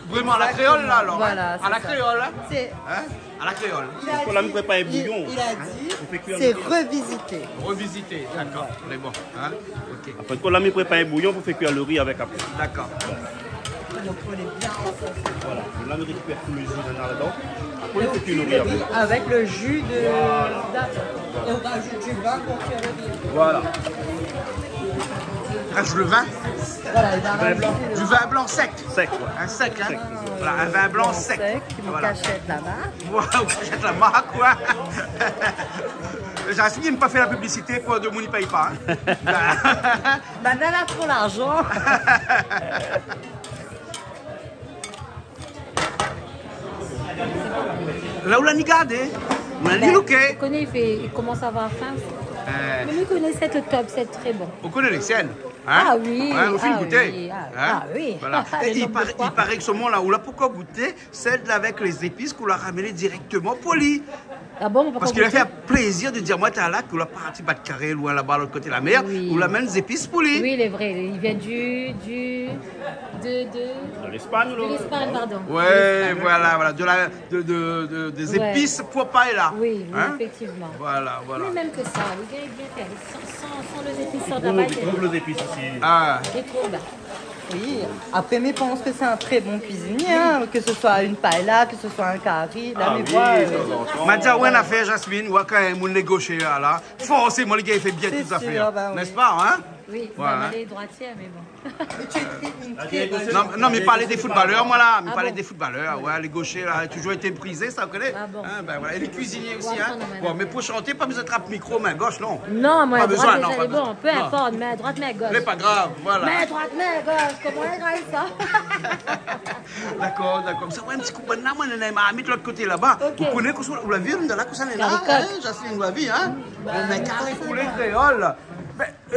Speaker 1: vraiment à la créole, là, alors.
Speaker 2: Voilà,
Speaker 1: à la créole, hein.
Speaker 2: C'est...
Speaker 1: À la créole.
Speaker 3: Il faut la préparer bouillon.
Speaker 2: Il a dit, c'est revisiter.
Speaker 1: Revisiter, d'accord. On est bon. Hein? Ok.
Speaker 3: Après, quand la préparer bouillon, vous faites cuire le riz avec après.
Speaker 1: D'accord.
Speaker 2: Donc, on est bien ensemble.
Speaker 3: Voilà. Là, on récupère tout le jus là-dedans. Après, on fait cuire le riz après.
Speaker 2: Avec le jus de... Et on rajoute du vin pour cuire le riz.
Speaker 3: Voilà.
Speaker 1: Rajoute le vin.
Speaker 2: Voilà, il va
Speaker 1: du vin blanc sec.
Speaker 3: Sec, ouais.
Speaker 1: Un sec, hein. Voilà, un vin blanc sec.
Speaker 2: Mon cachette là-bas.
Speaker 1: Voilà, on cachette la marque, quoi. Jasmine n'a pas fait la publicité pour de Mouni paye pas. Hein.
Speaker 2: Banane a trop l'argent.
Speaker 1: Là où l'a gardé, on a dit looké.
Speaker 4: Vous connaissez, il commence à avoir faim. Mais lui connaît cette top, c'est très bon.
Speaker 1: On connaît les scènes. Hein?
Speaker 4: Ah oui.
Speaker 1: Hein, on fait goûter.
Speaker 4: Oui,
Speaker 1: hein?
Speaker 4: Oui.
Speaker 1: Voilà. Et il paraît que ce moment-là, on l'a pourquoi goûter, celle avec les épices qu'on l'a ramené directement poli.
Speaker 4: Ah bon,
Speaker 1: parce qu'il a fait un plaisir de dire, moi, t'es là, qu'on l'a parti battre carré, loin là-bas, de l'autre côté de la mer, on l'amène des épices polies.
Speaker 4: Oui, il est vrai. Il vient de
Speaker 3: l'Espagne,
Speaker 4: de l'Espagne, pardon.
Speaker 1: Ouais, voilà. Des épices pour paella.
Speaker 4: Oui,
Speaker 1: hein?
Speaker 4: Effectivement.
Speaker 1: Voilà.
Speaker 4: Mais même que ça, le gars est bien fait. Sans les épices, sans la balle.
Speaker 3: Les épices aussi.
Speaker 1: Ah.
Speaker 4: Il est trop bien.
Speaker 2: Oui, après, mais pense que c'est un très bon cuisinier, hein, que ce soit une paella, que ce soit un curry. Là, mais
Speaker 1: m'a dit, ouais, on a fait Jasmine, ou quand même, on négocie là. Forcément, le gars, il fait bien toutes les affaires. N'est-ce pas, hein?
Speaker 4: Oui,
Speaker 1: voilà.
Speaker 4: il est droitier, mais bon.
Speaker 1: Non, mais parler des footballeurs, moi là. Mais parler des footballeurs, ouais, les gauchers, là, toujours été brisés, ça, vous connaissez?
Speaker 4: Ah bon.
Speaker 1: Hein, ben, voilà. Et les cuisiniers aussi, hein. Bon, mais pour chanter, pas besoin de trapper micro, main gauche, non.
Speaker 4: Non, moi,
Speaker 1: pas besoin,
Speaker 4: droite,
Speaker 1: non, pas
Speaker 4: bon, peu importe, main droite, main gauche.
Speaker 1: C'est pas grave, voilà.
Speaker 4: Main droite, main gauche, comment on regarde ça?
Speaker 1: D'accord. Ça, ouais, un petit coup de là, moi, on a mis de l'autre côté là-bas. Vous connaissez, vous l'avez vu, on a là, qu'on est là, Jasmine, vous l'avez vu, hein. On a un carré coulé créole.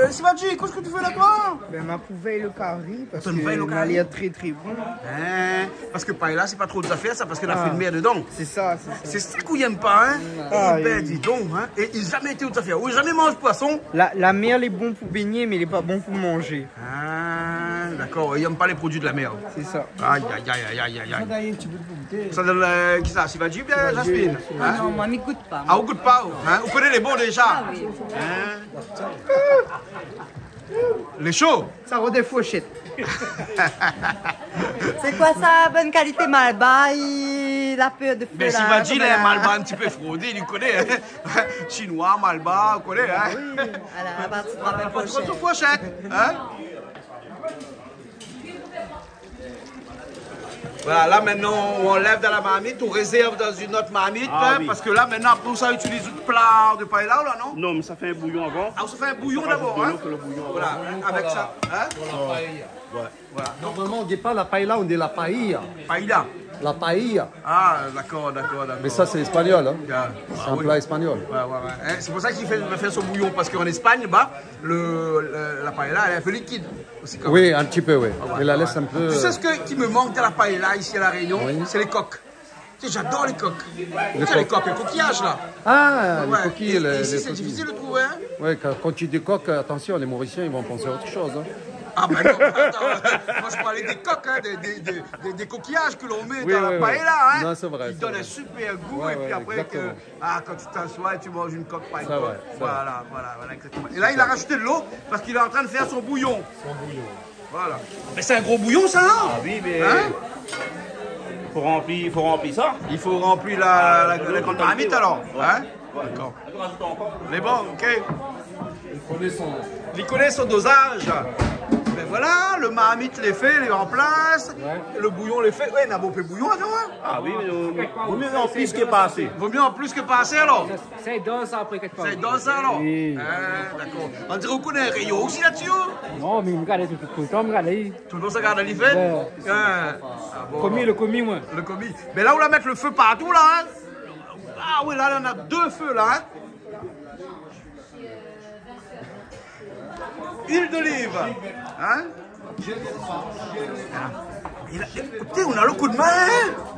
Speaker 1: Sivadji, qu'est-ce que tu fais là-bas?
Speaker 10: Ben, m'a prouvé le curry parce qu'il m'a l'air très bon.
Speaker 1: Hein? Parce que paella, c'est pas trop d'affaires, ça, parce qu'elle a fait une mer dedans.
Speaker 10: C'est ça.
Speaker 1: C'est ça qu'on n'aime pas, hein? Dis donc, hein? Et il n'a jamais été aux affaires. Ou jamais mange poisson.
Speaker 10: La mer, elle est bonne pour baigner, mais elle n'est pas bonne pour manger.
Speaker 1: Ah, d'accord. Il n'aime pas les produits de la mer.
Speaker 10: C'est ça.
Speaker 1: Aïe. Ça donne qui ça? Sivadji, bien, Jasmine?
Speaker 2: Hein? Non, moi, je ne goûte pas.
Speaker 1: Ah, vous goûte pas? Hein? Vous connaissez les bons déjà?
Speaker 2: Ah oui.
Speaker 1: Hein? Les chauds?
Speaker 10: Ça rend des fauchettes.
Speaker 2: C'est quoi ça? Bonne qualité Malba, la peur de feu.
Speaker 1: Mais Sivadji, il a un Malba un petit peu fraudé, il connaît. Hein? Chinois, Malba, vous connaissez, hein?
Speaker 2: Oui, à la partie de la
Speaker 1: fauchette. Hein? Voilà, là maintenant on enlève dans la marmite, on réserve dans une autre marmite, parce que là maintenant pour ça on utilise un plat de paella là, non?
Speaker 3: Non, mais ça fait un bouillon avant.
Speaker 1: Ah, ça fait un bouillon d'abord, hein? Voilà, avec ça. Hein?
Speaker 6: Voilà. Normalement on ne dit pas la paella, on dit la paella.
Speaker 1: Paella.
Speaker 6: La paella.
Speaker 1: Ah, d'accord.
Speaker 6: Mais ça c'est espagnol, hein? C'est un plat espagnol.
Speaker 1: Ouais. C'est pour ça qu'il fait son bouillon, parce qu'en Espagne, la paella elle est un peu liquide. Aussi,
Speaker 6: oui, un petit peu, oui. Et la laisse un peu...
Speaker 1: Tu sais ce qui me manque de la paella ici à La Réunion? C'est les coques. Tu sais, j'adore les coques. Les coquillages là.
Speaker 6: Ah, les coquilles.
Speaker 1: Ici c'est difficile de trouver, hein?
Speaker 6: Oui, quand tu dis coques, attention, les Mauriciens ils vont penser à autre chose, hein.
Speaker 1: Ah ben non, attends, moi je parlais des coques, hein, des coquillages que l'on met dans la paella, hein.
Speaker 6: Non, c'est vrai.
Speaker 1: Ils donnent un super goût et puis après quand tu t'assois, tu manges une coque par une coque. Voilà, exactement. Et là il a rajouté de l'eau parce qu'il est en train de faire son bouillon. Voilà. Mais c'est un gros bouillon ça, non?
Speaker 3: Ah oui, mais faut remplir ça.
Speaker 1: Il faut remplir la grande marmite alors. Hein? D'accord. Mais bon, ok. Il connaît son dosage. Ben voilà, le marmite les fait, il est en place. Le bouillon les fait. Ouais, il y a un beau peu de bouillon, attends.
Speaker 3: Ah oui, mais vaut mieux en plus que pas assez.
Speaker 1: Vaut mieux en plus que pas assez alors.
Speaker 10: C'est dans ça après quelque part.
Speaker 1: C'est dans ça alors.
Speaker 10: Oui.
Speaker 1: D'accord. On dirait qu'on connaît un rayon aussi là-dessus.
Speaker 10: Non, mais il me regarde tout le temps, Tout
Speaker 1: le temps, ça regarde à l'effet.
Speaker 10: Le commis, moi.
Speaker 1: Le commis. Mais là, on va mettre le feu partout là. Hein? Ah oui, là, on a 2 feux là. Hein? Huile d'olive. Hein? Écoutez, on a le coup de main.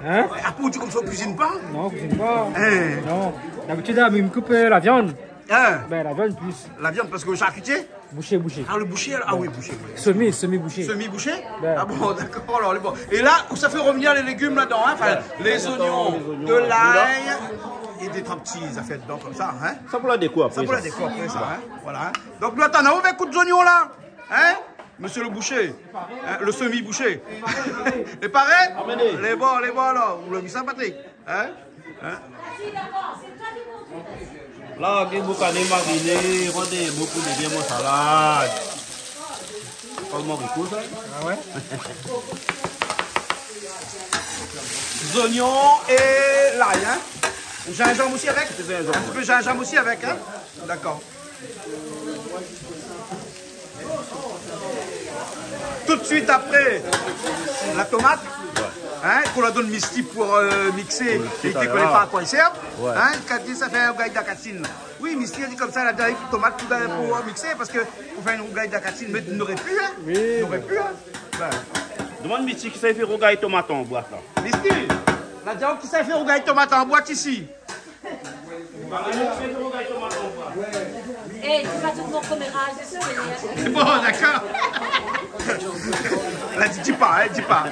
Speaker 1: Hein? Après, on dit comme ça, on cuisine pas?
Speaker 10: Non, on cuisine pas. Non. D'habitude, il me coupe la viande.
Speaker 1: Hein?
Speaker 10: Ben, la viande plus.
Speaker 1: La viande, parce que le charcutier?
Speaker 10: Boucher.
Speaker 1: Ah, le boucher? Ah oui, boucher.
Speaker 10: Semi-boucher.
Speaker 1: Semi-boucher? Ben. Ah bon, d'accord, alors, bon. Et là, ça fait revenir les légumes là-dedans, hein? Enfin, les oignons, de l'ail. Et des trois petits affaires dedans comme ça, hein?
Speaker 3: Ça pour la déco après.
Speaker 1: Ça pour la déco après, ça, hein? Voilà. Hein? Donc, là, t'en as ouvert un coup d'oignons là? Hein? Monsieur le boucher, hein? Le semi-boucher. Les parés? Les bons, là. Vous l'avez mis ça, Patrick? Hein?
Speaker 3: Là, il y a beaucoup de mariné, beaucoup de bien salade. Pas le moricot, ça.
Speaker 10: Ah ouais.
Speaker 1: Les oignons et l'ail, hein. Gingembre aussi avec? Un petit peu de gingembre aussi avec, hein? D'accord. Tout de suite après, la tomate, hein, qu'on la donne mystique pour mixer et qui ne connaît pas à quoi il sert. Hein, quand ça fait un rougail d'acatine. Oui, mystique dit comme ça, elle a dit tomate pour mixer parce que pour faire une rougail d'acatine, mais il n'aurait plus, hein?
Speaker 3: Oui.
Speaker 1: Il n'aurait plus, hein? Ben.
Speaker 3: Demande mystique qui ça fait rougail tomate en boîte là.
Speaker 1: Mystique, la diable qui ça fait rougail tomate en boîte ici.
Speaker 4: Eh, c'est pas tout mon commérage, c'est
Speaker 1: bon, d'accord. Là, dis pas, hein, dis pas.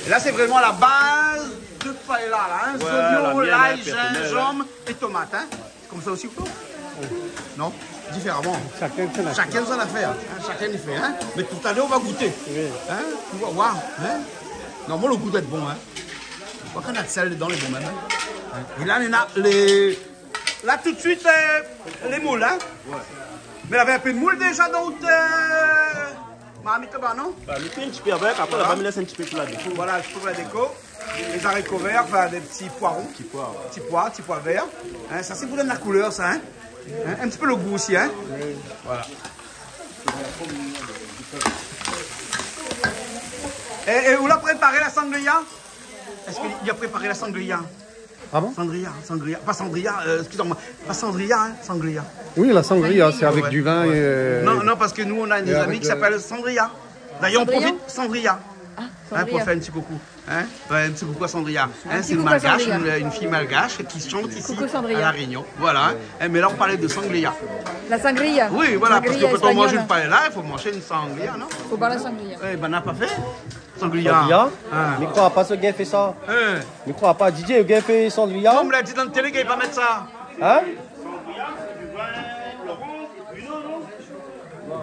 Speaker 1: Et là, c'est vraiment la base de paella, là, hein. Oignons, l'ail, gingembre et tomate, hein. C'est comme ça aussi ou pas? Non? Différemment. Chacun son affaire. Hein? Chacun y fait. Hein? Mais tout à l'heure, on va goûter. Oui. Hein? On va voir. Hein? Normalement, le goût doit être bon. Hein? Je crois qu'on a de sel dedans, les bons même. Hein? Et là, on a les... Là, tout de suite, les moules. Hein? Ouais. Mais il y avait un peu de moules déjà dans votre... marmite là-bas, non?
Speaker 3: Bah, mettez un petit peu avec. Après, on va mettre un petit peu pour la déco.
Speaker 1: Voilà, un petit peu pour la déco. Les haricots verts, enfin, des petits poirons. Petits pois verts. Hein? Ça, c'est pour donner la couleur, ça. Hein? Un petit peu le goût aussi, hein? Oui. Voilà. Et où l'a préparé la sangria? Est-ce qu'il a préparé la sangria?
Speaker 10: Ah bon?
Speaker 1: Sangria. Pas sangria, excusez-moi. Pas sangria, hein? Sangria.
Speaker 10: Oui, la sangria, c'est avec du vin et...
Speaker 1: Non, parce que nous, on a des amis qui s'appellent sangria. D'ailleurs, on profite sangria. Hein, pour faire un petit coucou. Hein? Un petit coucou à Sandria. Hein, c'est une malgache, une fille malgache qui chante ici à La Réunion. Voilà. Hein, mais là, on parlait de sangria.
Speaker 9: La sangria?
Speaker 1: Oui, voilà, parce que quand on mange une paella, il faut manger une sangria, non?
Speaker 9: Il faut boire la sangria.
Speaker 1: Eh ben, on n'a pas fait. Sangria.
Speaker 5: Mais crois pas ce gars fait ça. Mais crois pas, Didier, le gars fait sangria.
Speaker 1: On me l'a dit dans le télé qu'il ne va pas mettre ça.
Speaker 5: Hein?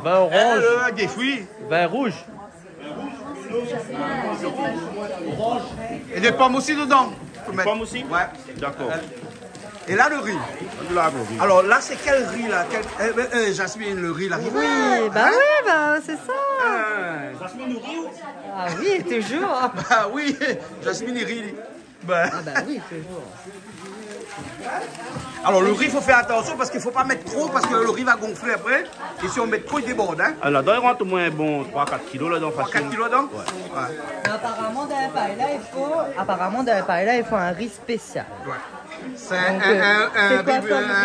Speaker 5: Vin orange.
Speaker 1: Des fruits.
Speaker 5: Vin rouge.
Speaker 1: Et des pommes aussi dedans.
Speaker 3: Des pommes aussi?
Speaker 1: Ouais.
Speaker 3: D'accord.
Speaker 1: Et là, le riz. Alors là, c'est quel riz là? Jasmine, le riz là.
Speaker 2: Oui, bah c'est ça.
Speaker 3: Jasmine, le riz ou?
Speaker 2: Ah oui, toujours.
Speaker 1: Bah oui, Jasmine, le riz.
Speaker 2: Ah bah oui, toujours.
Speaker 1: Alors le riz, il faut faire attention parce qu'il ne faut pas mettre trop parce que le riz va gonfler après. Et si on met trop, il déborde. Hein?
Speaker 3: Alors là, il rentre au moins bon 3-4 kilos là-dedans.
Speaker 1: 3-4 kilos dedans?
Speaker 3: Ouais.
Speaker 2: Mais apparemment, dans la paella, il faut un riz spécial.
Speaker 1: Ouais. C'est un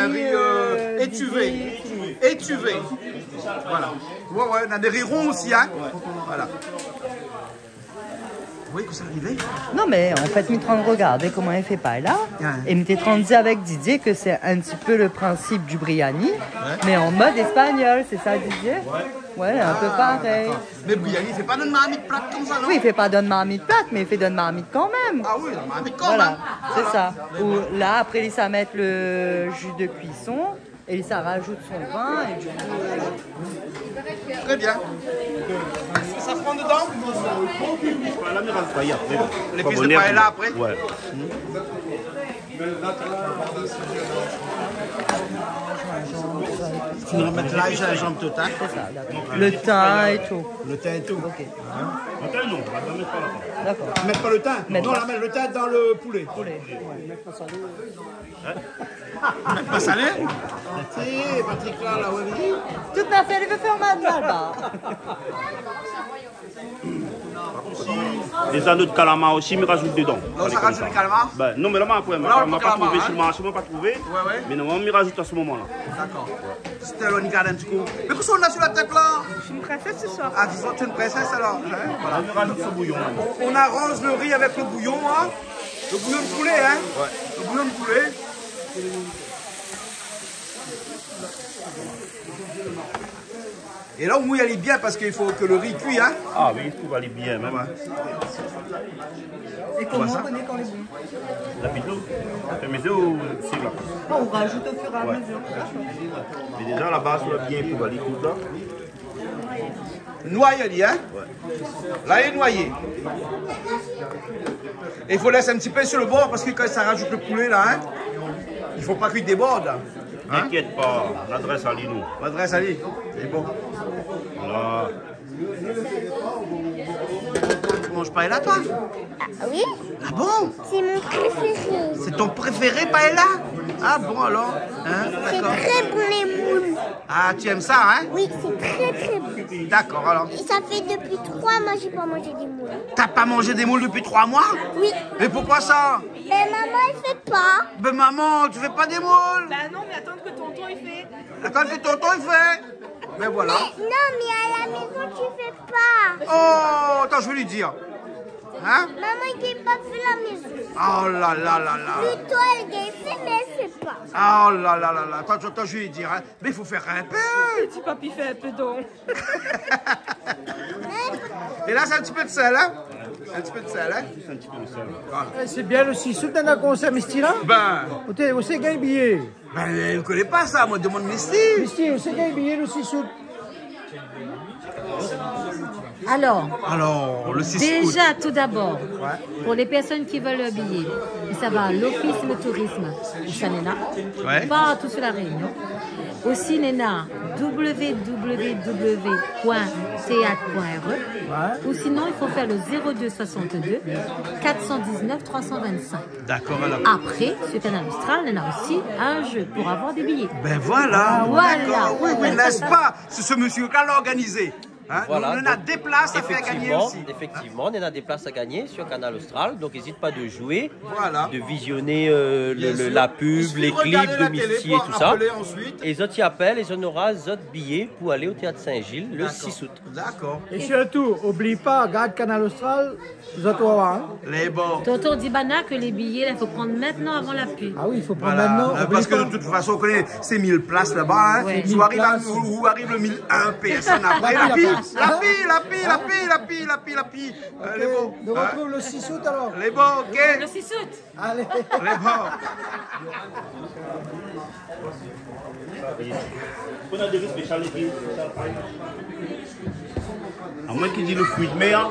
Speaker 1: riz étuvé. Étuvé. Voilà. Ouais, on a des riz ronds aussi. Hein? Voilà. Vous voyez que ça arrivait?
Speaker 2: Non, mais en fait, je suis en train de regarder comment elle fait paella. Et je suis en train de dire avec Didier que c'est un petit peu le principe du biryani, mais en mode espagnol, c'est ça, Didier? Ouais, un peu pareil.
Speaker 1: Mais biryani, il fait pas de marmite plate comme ça, non?
Speaker 2: Oui, il fait pas de marmite plate, mais il fait de marmite quand même.
Speaker 1: Ah oui, la marmite quand même.
Speaker 2: Voilà, c'est ça. Où là, après, il s'en met le jus de cuisson. Et ça rajoute son vin et du coup...
Speaker 1: Très bien. Ça prend dedans? L'épice de paella après?
Speaker 3: Ouais.
Speaker 1: Tu nous remets là, gingembre tout, hein?
Speaker 2: C'est ça, d'accord. Le thym et tout.
Speaker 1: Le thym et tout.
Speaker 2: Ok.
Speaker 3: Le thym, non, on ne met pas là.
Speaker 2: D'accord.
Speaker 1: Mettre pas le thym? Non, on met le thym dans le poulet.
Speaker 2: Mettre pas salé.
Speaker 1: Mettre pas salé? Patrick là, là, oui.
Speaker 2: Tout à fait, il veut faire mal là-bas.
Speaker 3: Les anneaux de calamar aussi, mais rajoute dedans.
Speaker 1: Non, ça rajoute le calamar?
Speaker 3: Ben, non, mais là, on m'a pas trouvé sur le marché, on m'a pas trouvé. Mais normalement, on rajoute à ce moment-là.
Speaker 1: D'accord. C'était le regarde un petit coup. Mais qu'est-ce qu'on a sur la tête là?
Speaker 9: Je suis une princesse ce soir.
Speaker 1: Ah, tu es une princesse alors?
Speaker 3: Voilà. On rajoute ce bouillon.
Speaker 1: On arrange le riz avec le bouillon, hein? Le bouillon de poulet, hein? Ouais. Le bouillon de poulet. Et là, au moins, il allait bien parce qu'il faut que le riz cuit, hein?
Speaker 3: Ah oui, il faut aller bien, même.
Speaker 2: Et comment on connaît quand les bons?
Speaker 3: La vidéo? Mais ou c'est là?
Speaker 2: On rajoute au fur et à mesure.
Speaker 3: Mais déjà, la base, on a bien pour aller tout là.
Speaker 1: Noyé, hein? Là, il est noyé. Et il faut laisser un petit peu sur le bord parce que quand ça rajoute le poulet, là, hein, il ne faut pas qu'il déborde. Hein?
Speaker 3: T'inquiète pas, l'adresse à lui, nous.
Speaker 1: L'adresse à lui, c'est bon.
Speaker 3: Voilà.
Speaker 1: Tu manges paella, toi?
Speaker 11: Oui.
Speaker 1: Ah bon?
Speaker 11: C'est mon préféré.
Speaker 1: C'est ton préféré, paella? Ah bon, alors? Hein?
Speaker 11: C'est très bon les moules.
Speaker 1: Ah, tu aimes ça, hein?
Speaker 11: Oui, c'est très bon.
Speaker 1: D'accord, alors.
Speaker 11: Et ça fait depuis 3 mois que j'ai pas mangé des moules.
Speaker 1: T'as pas mangé des moules depuis 3 mois?
Speaker 11: Oui.
Speaker 1: Mais pourquoi ça?
Speaker 11: Ben maman, elle fait pas.
Speaker 1: Ben maman, tu fais pas des moules?
Speaker 9: Bah non, mais attends que tonton il fait.
Speaker 1: Attends que tonton il fait. Mais voilà.
Speaker 11: Mais, non, mais à la maison, tu fais pas.
Speaker 1: Oh, attends, je vais lui dire. Hein?
Speaker 11: Maman, il n'a pas fait la maison.
Speaker 1: Oh là là là là.
Speaker 11: Plutôt, elle a fait, mais elle fait pas.
Speaker 1: Oh là là là là. Attends, je vais lui dire. Hein. Mais il faut faire un peu.
Speaker 9: Petit papy fait un peu donc.
Speaker 1: Et là, c'est un petit peu de sel, hein? Un petit peu de sel, hein?
Speaker 3: C'est un petit peu de sel.
Speaker 1: Voilà.
Speaker 10: C'est bien aussi. Sous dans la conserve, Misty là?
Speaker 1: Ben.
Speaker 10: Vous savez gagner billet.
Speaker 1: Ben, elle ne connaît pas ça. Moi, demande Misty.
Speaker 10: Misty, vous savez gagner billet aussi sous.
Speaker 12: Alors,
Speaker 1: le 6
Speaker 12: déjà,
Speaker 1: août.
Speaker 12: tout d'abord, pour les personnes qui veulent un billet, ça va à l'Office de tourisme de Sanena, partout sur la Réunion. Aussi, Nena, www.théâtre.re. Ou sinon, il faut faire le 02 62 419 325.
Speaker 1: D'accord, alors.
Speaker 12: Après, sur Canal Austral, on a aussi un jeu pour avoir des billets.
Speaker 1: Ben voilà.
Speaker 12: Voilà.
Speaker 1: D'accord. Oui, n'est-ce pas? C'est ce monsieur qui l'a organisé. Hein?
Speaker 5: Voilà,
Speaker 1: on a des places à faire gagner aussi.
Speaker 5: Effectivement, on a des places à gagner sur Canal Austral, donc n'hésite pas de jouer, de visionner la pub, les clips de Misty et tout ça. Et les autres y appellent et on aura les autres billets pour aller au Théâtre Saint-Gilles le 6 août.
Speaker 1: D'accord.
Speaker 10: Et surtout, n'oublie pas, regarde Canal Austral, vous êtes au revoir.
Speaker 1: Les bons.
Speaker 12: Tonton dit Bana que les billets, il faut prendre maintenant avant la pub.
Speaker 10: Ah oui, il faut prendre maintenant.
Speaker 1: Parce que de toute façon, on connaît ces 1000 places là-bas. Hein.
Speaker 12: Ouais.
Speaker 1: Où arrive le 1001 personnes après. La pile. Les bons.
Speaker 10: Nous retrouvons le 6 août alors.
Speaker 1: Les bons, ok.
Speaker 12: Le 6 août.
Speaker 10: Allez.
Speaker 1: Les bons.
Speaker 3: On a des spécialités. À moins qu'il dise le fruit de mer,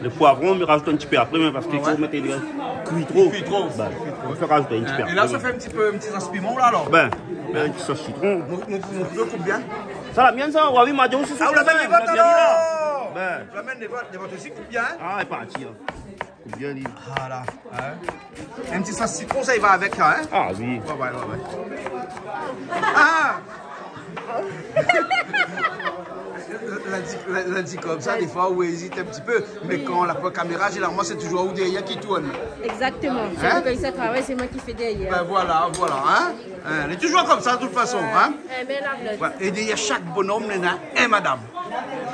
Speaker 3: le poivron, mais rajoute un petit peu après, mais parce qu'il faut mettre des cuit trop. Ben, on va faire rajouter un petit peu après.
Speaker 1: Et là, ça fait un petit inspirement là alors.
Speaker 3: Ben, un petit sauce citron.
Speaker 1: Mon couteau coupe bien.
Speaker 3: Ça la mienne, ça, on va oui, m'a dit aussi.
Speaker 1: Ah, vous l'amène les votes alors?
Speaker 3: Ben.
Speaker 1: Je l'amène les votes aussi, coupe bien.
Speaker 3: Ah, elle est partie là. Coupe bien, lui.
Speaker 1: Voilà. Un petit sauce citron, ça y va avec là, hein?
Speaker 3: Ah oui.
Speaker 1: Ouais. Ah! Elle dit comme ça, des fois, où elle hésite un petit peu. Mais quand la caméra, généralement, c'est toujours où derrière qui tourne.
Speaker 9: Exactement. Quand il s'est travaillé, c'est moi qui fais derrière.
Speaker 1: Ben voilà, hein? Elle est toujours comme ça, de toute façon, hein?
Speaker 9: Ouais.
Speaker 1: Et derrière chaque bonhomme, il y a un madame.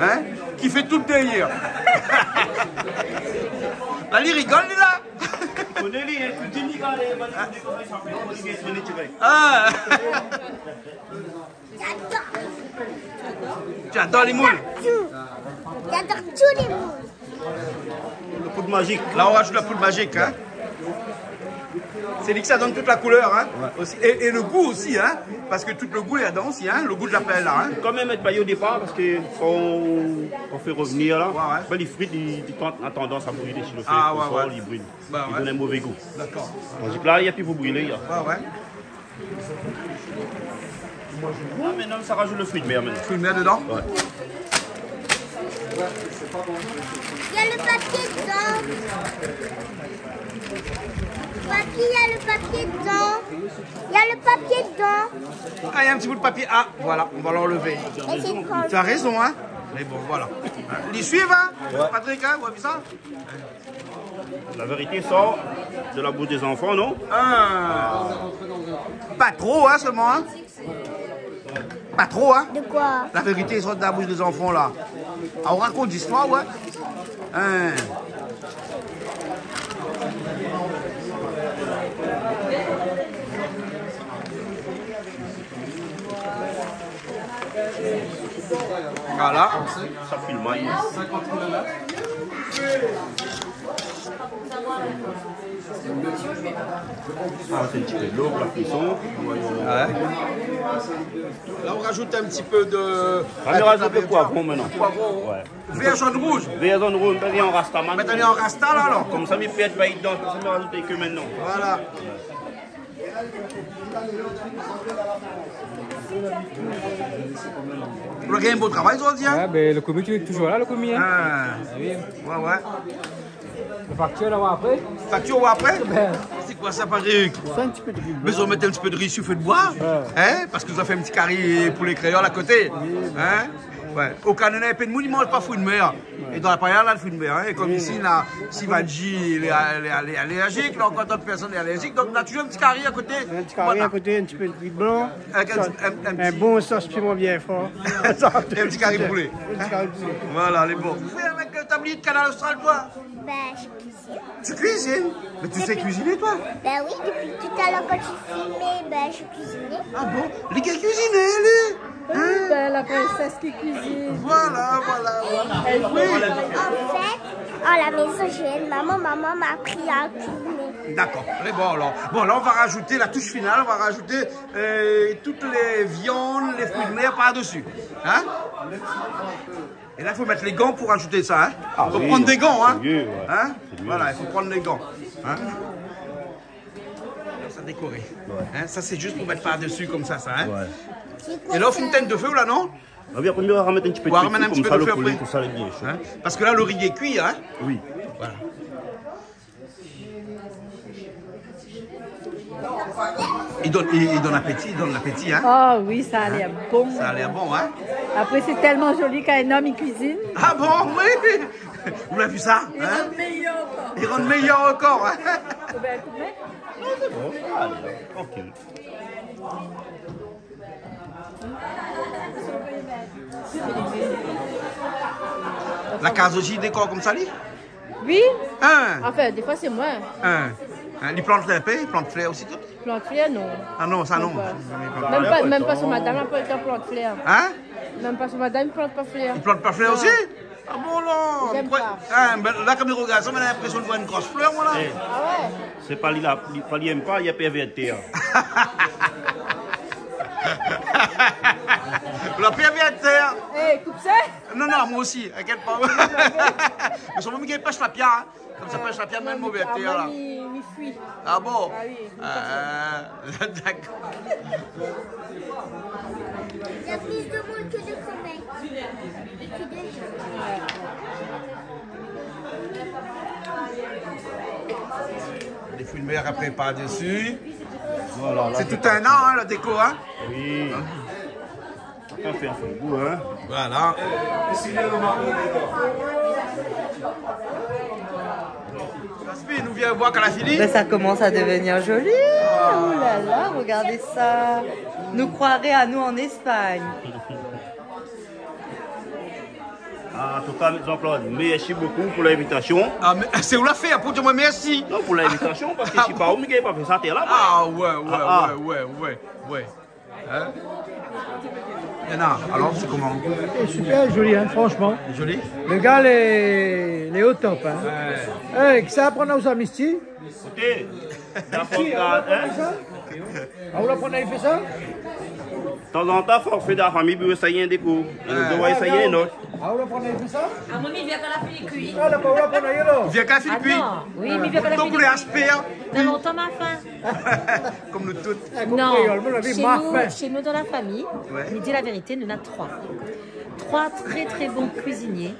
Speaker 1: Hein? Qui fait tout derrière. Là, il rigole, il est là. Ah! Tu adores les moules?
Speaker 11: J'adore tous les moules.
Speaker 3: Le poudre magique.
Speaker 1: Là, on rajoute la poudre magique, hein? C'est dit que ça donne toute la couleur, hein? Aussi. Et le goût aussi, hein? Parce que tout le goût est là-dedans aussi, hein? Le goût de la paella, hein?
Speaker 3: Quand même être paillé au départ, parce que quand on fait revenir là, ben, les frites, ils ont tendance à brûler sur le feu. Ils brûlent. Ils donnent un mauvais goût.
Speaker 1: D'accord.
Speaker 3: Donc là, il y a plus vous brûler.
Speaker 1: Ouais.
Speaker 3: Ah, maintenant, ça rajoute le fruit de mer maintenant.
Speaker 1: Fruit de mer dedans?
Speaker 3: Ouais.
Speaker 11: Il y a le papier dedans. Papy, il y a le papier dedans. Il y a le papier dedans.
Speaker 1: Ah, il y a un petit bout de papier. Ah, voilà, on va l'enlever. Tu as raison, hein? Mais bon, voilà. Les suivent, hein? Patrick, hein? Vous avez vu ça?
Speaker 3: La vérité sort de la bouche des enfants, non?
Speaker 1: Pas trop, hein, seulement, hein? Pas trop, hein?
Speaker 11: De quoi?
Speaker 1: La vérité sort de la bouche des enfants, là. Ah, on raconte l'histoire, ouais? Hein? Voilà.
Speaker 3: Ça filme, hein? c'est un petit peu d'eau pour la cuisson.
Speaker 1: Ouais. Là, on rajoute un petit peu de...
Speaker 3: On rajoute un peu de poivron maintenant.
Speaker 1: Poivron.
Speaker 3: Ouais.
Speaker 1: Vert, jaune, rouge.
Speaker 3: Vert, jaune, rouge. Maintenant, en rasta.
Speaker 1: Maintenant, en rasta, là, alors.
Speaker 3: Comme ça, mes pieds va être dedans. Comme ça, je vais rajouter que maintenant.
Speaker 1: Voilà. Vous avez un beau travail aujourd'hui, hein?
Speaker 10: Ouais, ben, le commis, tu es toujours là, le commis, hein?
Speaker 1: Ah.
Speaker 10: Oui.
Speaker 1: Ouais.
Speaker 10: La facture, là, après?
Speaker 1: Facture ou après?
Speaker 10: Ben.
Speaker 1: C'est quoi ça, Paris?
Speaker 10: Un petit peu de riz.
Speaker 1: Mais on met un petit peu de riz sur le feu de bois, hein? Parce que vous avez fait un petit carré pour les créoles à côté, hein? Ouais. Au Canada, il y a de monde, ils ne mangent pas fruits de mer. Et dans la paella, là, le fruit de mer. Hein? Et comme ici, là, Sivanji, il est allergique, là, encore d'autres personnes sont allergiques. Donc, on a toujours un petit carré à côté.
Speaker 10: Un petit carré à côté, un petit peu de riz blanc. Un bon sauce piment bien fort.
Speaker 1: Et un petit carré poulet. Voilà, les bons. Vous faites avec le tablier de Canal Austral, toi?
Speaker 11: Ben, je cuisine.
Speaker 1: Tu cuisines? Mais tu sais cuisiner, toi?
Speaker 11: Ben oui, depuis tout à l'heure, quand tu filmais, ben, je cuisinais.
Speaker 1: Ah bon? Les gars cuisinaient, les?
Speaker 12: Oui, ben, la princesse qui cuisine.
Speaker 1: Voilà.
Speaker 12: Elle
Speaker 1: oui.
Speaker 11: En fait, à la maison, j'ai une maman m'a appris à cuisiner.
Speaker 1: D'accord, c'est bon alors. Bon, là, on va rajouter la touche finale, on va rajouter toutes les viandes, les fruits de mer par-dessus. Hein? Et là, il faut mettre les gants pour ajouter ça. Il faut prendre des gants. Hein? Hein? Voilà, il faut prendre les gants. Hein? Ça décorer. Hein? Ça, c'est juste pour mettre par-dessus comme ça. Hein? Et là, on fait une tête de feu, là, non?
Speaker 3: Ah oui, après, on va remettre un petit peu de feu, comme ça, le poulet, tout ça, est bien chaud.
Speaker 1: Hein? Parce que là, le riz est cuit, hein?
Speaker 3: Oui.
Speaker 1: Voilà. Il donne appétit, il donne l'appétit, hein?
Speaker 12: Oh oui, ça a l'air bon.
Speaker 1: Ça a l'air bon, hein?
Speaker 12: Après, c'est tellement joli qu'un homme, il cuisine.
Speaker 1: Ah bon, oui! Vous l'avez vu ça?
Speaker 12: Il rend meilleur encore.
Speaker 1: Il rend meilleur encore, hein?
Speaker 3: Non, c'est bon. Allez, tranquille.
Speaker 1: casogie décore comme ça, lui?
Speaker 12: Oui.
Speaker 1: Hein?
Speaker 12: Enfin, des fois, c'est moi.
Speaker 1: Hein? Les plantes de paix, plantes fleurs aussi toutes?
Speaker 12: Plantes fleurs, non.
Speaker 1: Ah non, ça non.
Speaker 12: Même pas sur madame, elle plante un plante fleurs.
Speaker 1: Hein?
Speaker 12: Même pas sur madame, il plante pas fleurs.
Speaker 1: Il plante pas fleurs aussi? Ah bon, là?
Speaker 12: J'aime pas.
Speaker 1: Hein, là, comme il regarde ça, on a l'impression de voir une grosse fleur, moi, là.
Speaker 3: Hey.
Speaker 12: Ah ouais?
Speaker 3: C'est pas lui, il n'aime pas, il y a PVT.
Speaker 1: La PVT.
Speaker 12: Hey, coupe ça?
Speaker 1: Non, moi aussi, inquiète pas. Mais son moment, il pêche la pierre. Comme ça, pêche la pierre, même mauvais terre, là.
Speaker 12: Il fuit.
Speaker 1: Ah bon?
Speaker 12: Ah oui.
Speaker 1: D'accord.
Speaker 11: Il y a plus de monde que de comeilles.
Speaker 1: Les fruits de mer après par-dessus.
Speaker 3: Voilà,
Speaker 1: c'est tout un an, hein, la déco, hein?
Speaker 3: Oui. On fait un peu de goût, hein?
Speaker 1: Voilà. Jasmine, nous vient voir quand elle a fini.
Speaker 2: Ben, ça commence à devenir joli. Oh là là, regardez ça. Nous croirez à nous en Espagne.
Speaker 3: En tout cas, merci beaucoup pour l'invitation.
Speaker 1: Ah, c'est où la fait pour dire moi merci?
Speaker 3: Non, pour l'invitation, parce que je ne sais pas où, mais je n'ai pas fait ça là-bas.
Speaker 1: Ah ouais. Hein? Alors, c'est comment?
Speaker 10: Super joli, hein, franchement.
Speaker 1: Joli?
Speaker 10: Le gars, les au top. Hein. Hey, qui ça apprend aux amnisties?
Speaker 3: Ok. D'accord, hein?
Speaker 10: Ah, vous l'apprenez à faire ça?
Speaker 3: De temps en temps, on fait de la famille, puis ça y est un déco. Et nous devons essayer un autre.
Speaker 10: Ah, vous l'apprenez à faire ça?
Speaker 12: Ah, mamie, vient quand la fille cuit.
Speaker 10: Ah, d'accord, vous l'apprenez à là?
Speaker 1: Vient quand la fille cuit?
Speaker 12: Oui, mais vient quand la fille
Speaker 1: donc, vous les aspirez?
Speaker 12: Non, longtemps ma faim.
Speaker 1: Comme nous toutes.
Speaker 12: Non, chez nous dans la famille, on dit la vérité, nous en avons trois. Trois très très bons cuisiniers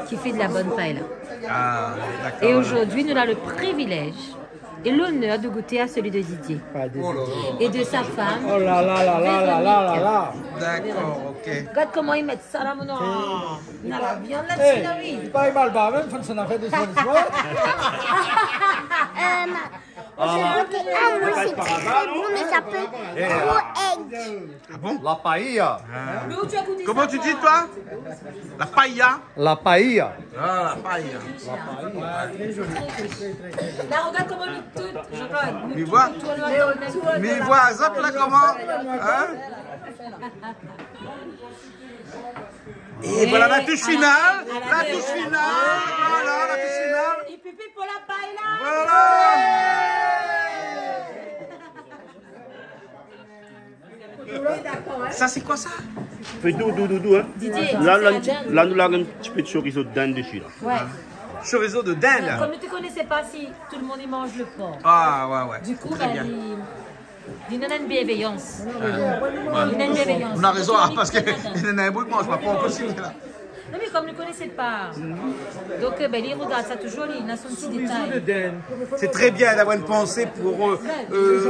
Speaker 12: qui font de la bonne paella.
Speaker 1: Ah, d'accord.
Speaker 12: Et aujourd'hui, nous avons le privilège et l'honneur de goûter à celui de Didier. Et de sa femme.
Speaker 10: Oh là là là là là là là.
Speaker 1: D'accord, ok.
Speaker 12: Regarde comment ils mettent ça là, mon nom. On a la viande là-dessus, là, oui.
Speaker 10: C'est pas mal bas, même, ça n'a fait des soins.
Speaker 11: Moi, c'est très bon, mais ça peut trop être.
Speaker 1: Ah bon?
Speaker 6: La paella.
Speaker 1: Comment tu dis, toi? La paella?
Speaker 6: La paella.
Speaker 1: Ah, la paella.
Speaker 12: Là, regarde comment ils tout.
Speaker 1: Mais vois ça, là, comment? Hein? Et voilà la touche finale. La touche finale. Voilà, la touche finale.
Speaker 4: pipi pour la paella.
Speaker 1: Voilà. Ça, c'est quoi ça?
Speaker 3: Fais doudou, hein.
Speaker 4: Didier,
Speaker 3: là, nous avons un petit peu de chorizo de dinde dessus, là.
Speaker 4: Ouais.
Speaker 1: Chorizo de dinde.
Speaker 4: Comme tu ne connaissais pas si tout le monde y mange le porc.
Speaker 1: Ah, ouais.
Speaker 4: Du coup, il y a une bienveillance.
Speaker 1: On a raison, parce qu'il y en a un bout qui ne mange pas possible là.
Speaker 4: Non, mais comme ne connaissez pas. Donc, il regarde ça toujours, il a son petit détail.
Speaker 1: C'est très bien d'avoir une pensée pour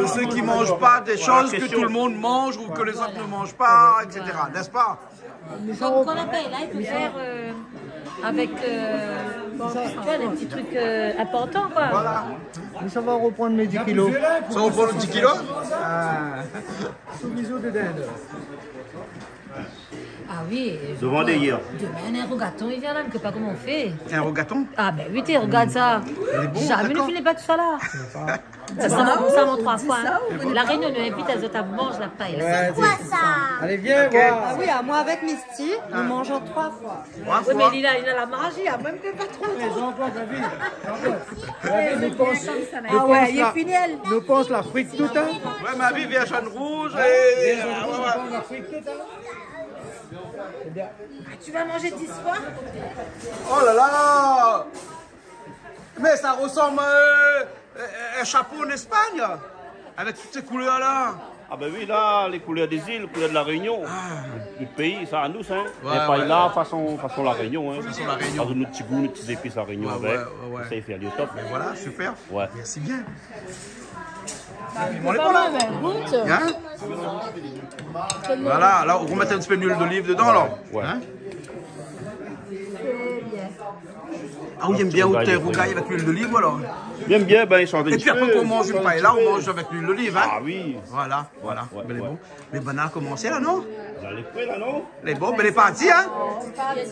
Speaker 1: ceux qui ne mangent pas des choses que tout le monde mange ou que les autres ne mangent pas, etc. N'est-ce pas?
Speaker 4: Comme qu'on appelle, là, il peut faire avec tu vois, des petits trucs importants, quoi.
Speaker 1: Voilà.
Speaker 10: Mais ça va reprendre mes 10 kilos.
Speaker 1: Ça va reprendre 10 kilos?
Speaker 10: Chorizo de dinde.
Speaker 4: Ah oui.
Speaker 3: Devant des hier.
Speaker 4: Demain, un rogaton, il vient là, mais que pas comment on fait.
Speaker 1: Un rogaton?
Speaker 4: Ah ben oui, tu regarde ça. Jamais ne filez pas tout ça là. Ça mange 3 fois. La Réunion nous invite à autres à manger la paille.
Speaker 10: C'est
Speaker 11: quoi ça?
Speaker 10: Allez, viens voir.
Speaker 2: Ah oui, moi avec Misty, nous mangeons 3 fois.
Speaker 4: Oui, mais il a la magie, il a même pas trop.
Speaker 10: Jean-Claude, David.
Speaker 2: Ah ouais, il est fidèle.
Speaker 10: Nous pense la frite tout hein.
Speaker 1: Ouais, ma vie vient jaune rouge et...
Speaker 10: La frite tout
Speaker 4: Tu vas manger 10 fois?
Speaker 1: Oh là là! Mais ça ressemble à un chapeau en Espagne, avec toutes ces couleurs-là.
Speaker 3: Ah ben oui, là, les couleurs des îles, les couleurs de la Réunion, du pays, ça à nous, hein.
Speaker 1: Ouais,
Speaker 3: mais pas là, façon la Réunion, hein.
Speaker 1: Façon la Réunion.
Speaker 3: Nos petits goûts, nos petites épices la Réunion avec. Ça, il fait aller au top.
Speaker 1: Mais voilà, super.
Speaker 3: Ouais.
Speaker 1: Merci bien.
Speaker 4: On est pas là.
Speaker 1: Hein? Voilà, là, on va mettre un petit peu d'huile d'olive dedans, là.
Speaker 3: Ouais.
Speaker 1: Hein? Ah oui, il aime bien au thé rougaille avec l'huile d'olive, alors.
Speaker 3: Bien, ben, il change un
Speaker 1: Et
Speaker 3: petit
Speaker 1: puis après
Speaker 3: peu.
Speaker 1: qu'on mange une paella, on mange avec l'huile d'olive, hein?
Speaker 3: Ah oui.
Speaker 1: Voilà.
Speaker 3: Ouais,
Speaker 1: Ben,
Speaker 3: ouais.
Speaker 1: bon. Les bananes ont commencé, là, non?
Speaker 3: Vous allez couper, là, non?
Speaker 1: Les bons, ben, les partis, hein?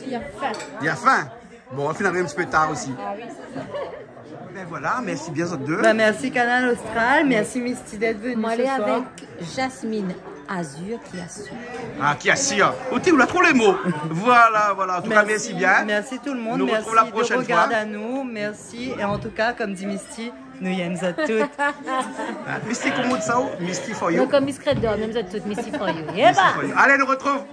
Speaker 4: Il y a faim.
Speaker 1: Il y a faim. Bon, on finira un petit peu tard aussi. Ben voilà, merci bien, autres deux.
Speaker 2: Ben, merci Canal Austral, merci Misty d'être venue
Speaker 4: Moi,
Speaker 2: ce
Speaker 4: aller
Speaker 2: soir.
Speaker 4: avec Jasmine Azur qui a su.
Speaker 1: Ah, qui a si, hein? Oh, on a trop les mots. Voilà. En tout cas, merci bien.
Speaker 2: Merci tout le monde,
Speaker 1: Nous
Speaker 2: merci
Speaker 1: retrouvons la prochaine
Speaker 2: de regarder
Speaker 1: fois.
Speaker 2: à nous, merci. Et en tout cas, comme dit Misty, nous y aimons toutes.
Speaker 1: Misty, comment ça? Misty for you.
Speaker 4: Donc, comme Miss Credo, même ça toutes, Misty for you.
Speaker 1: Misty for you. Allez, nous retrouve.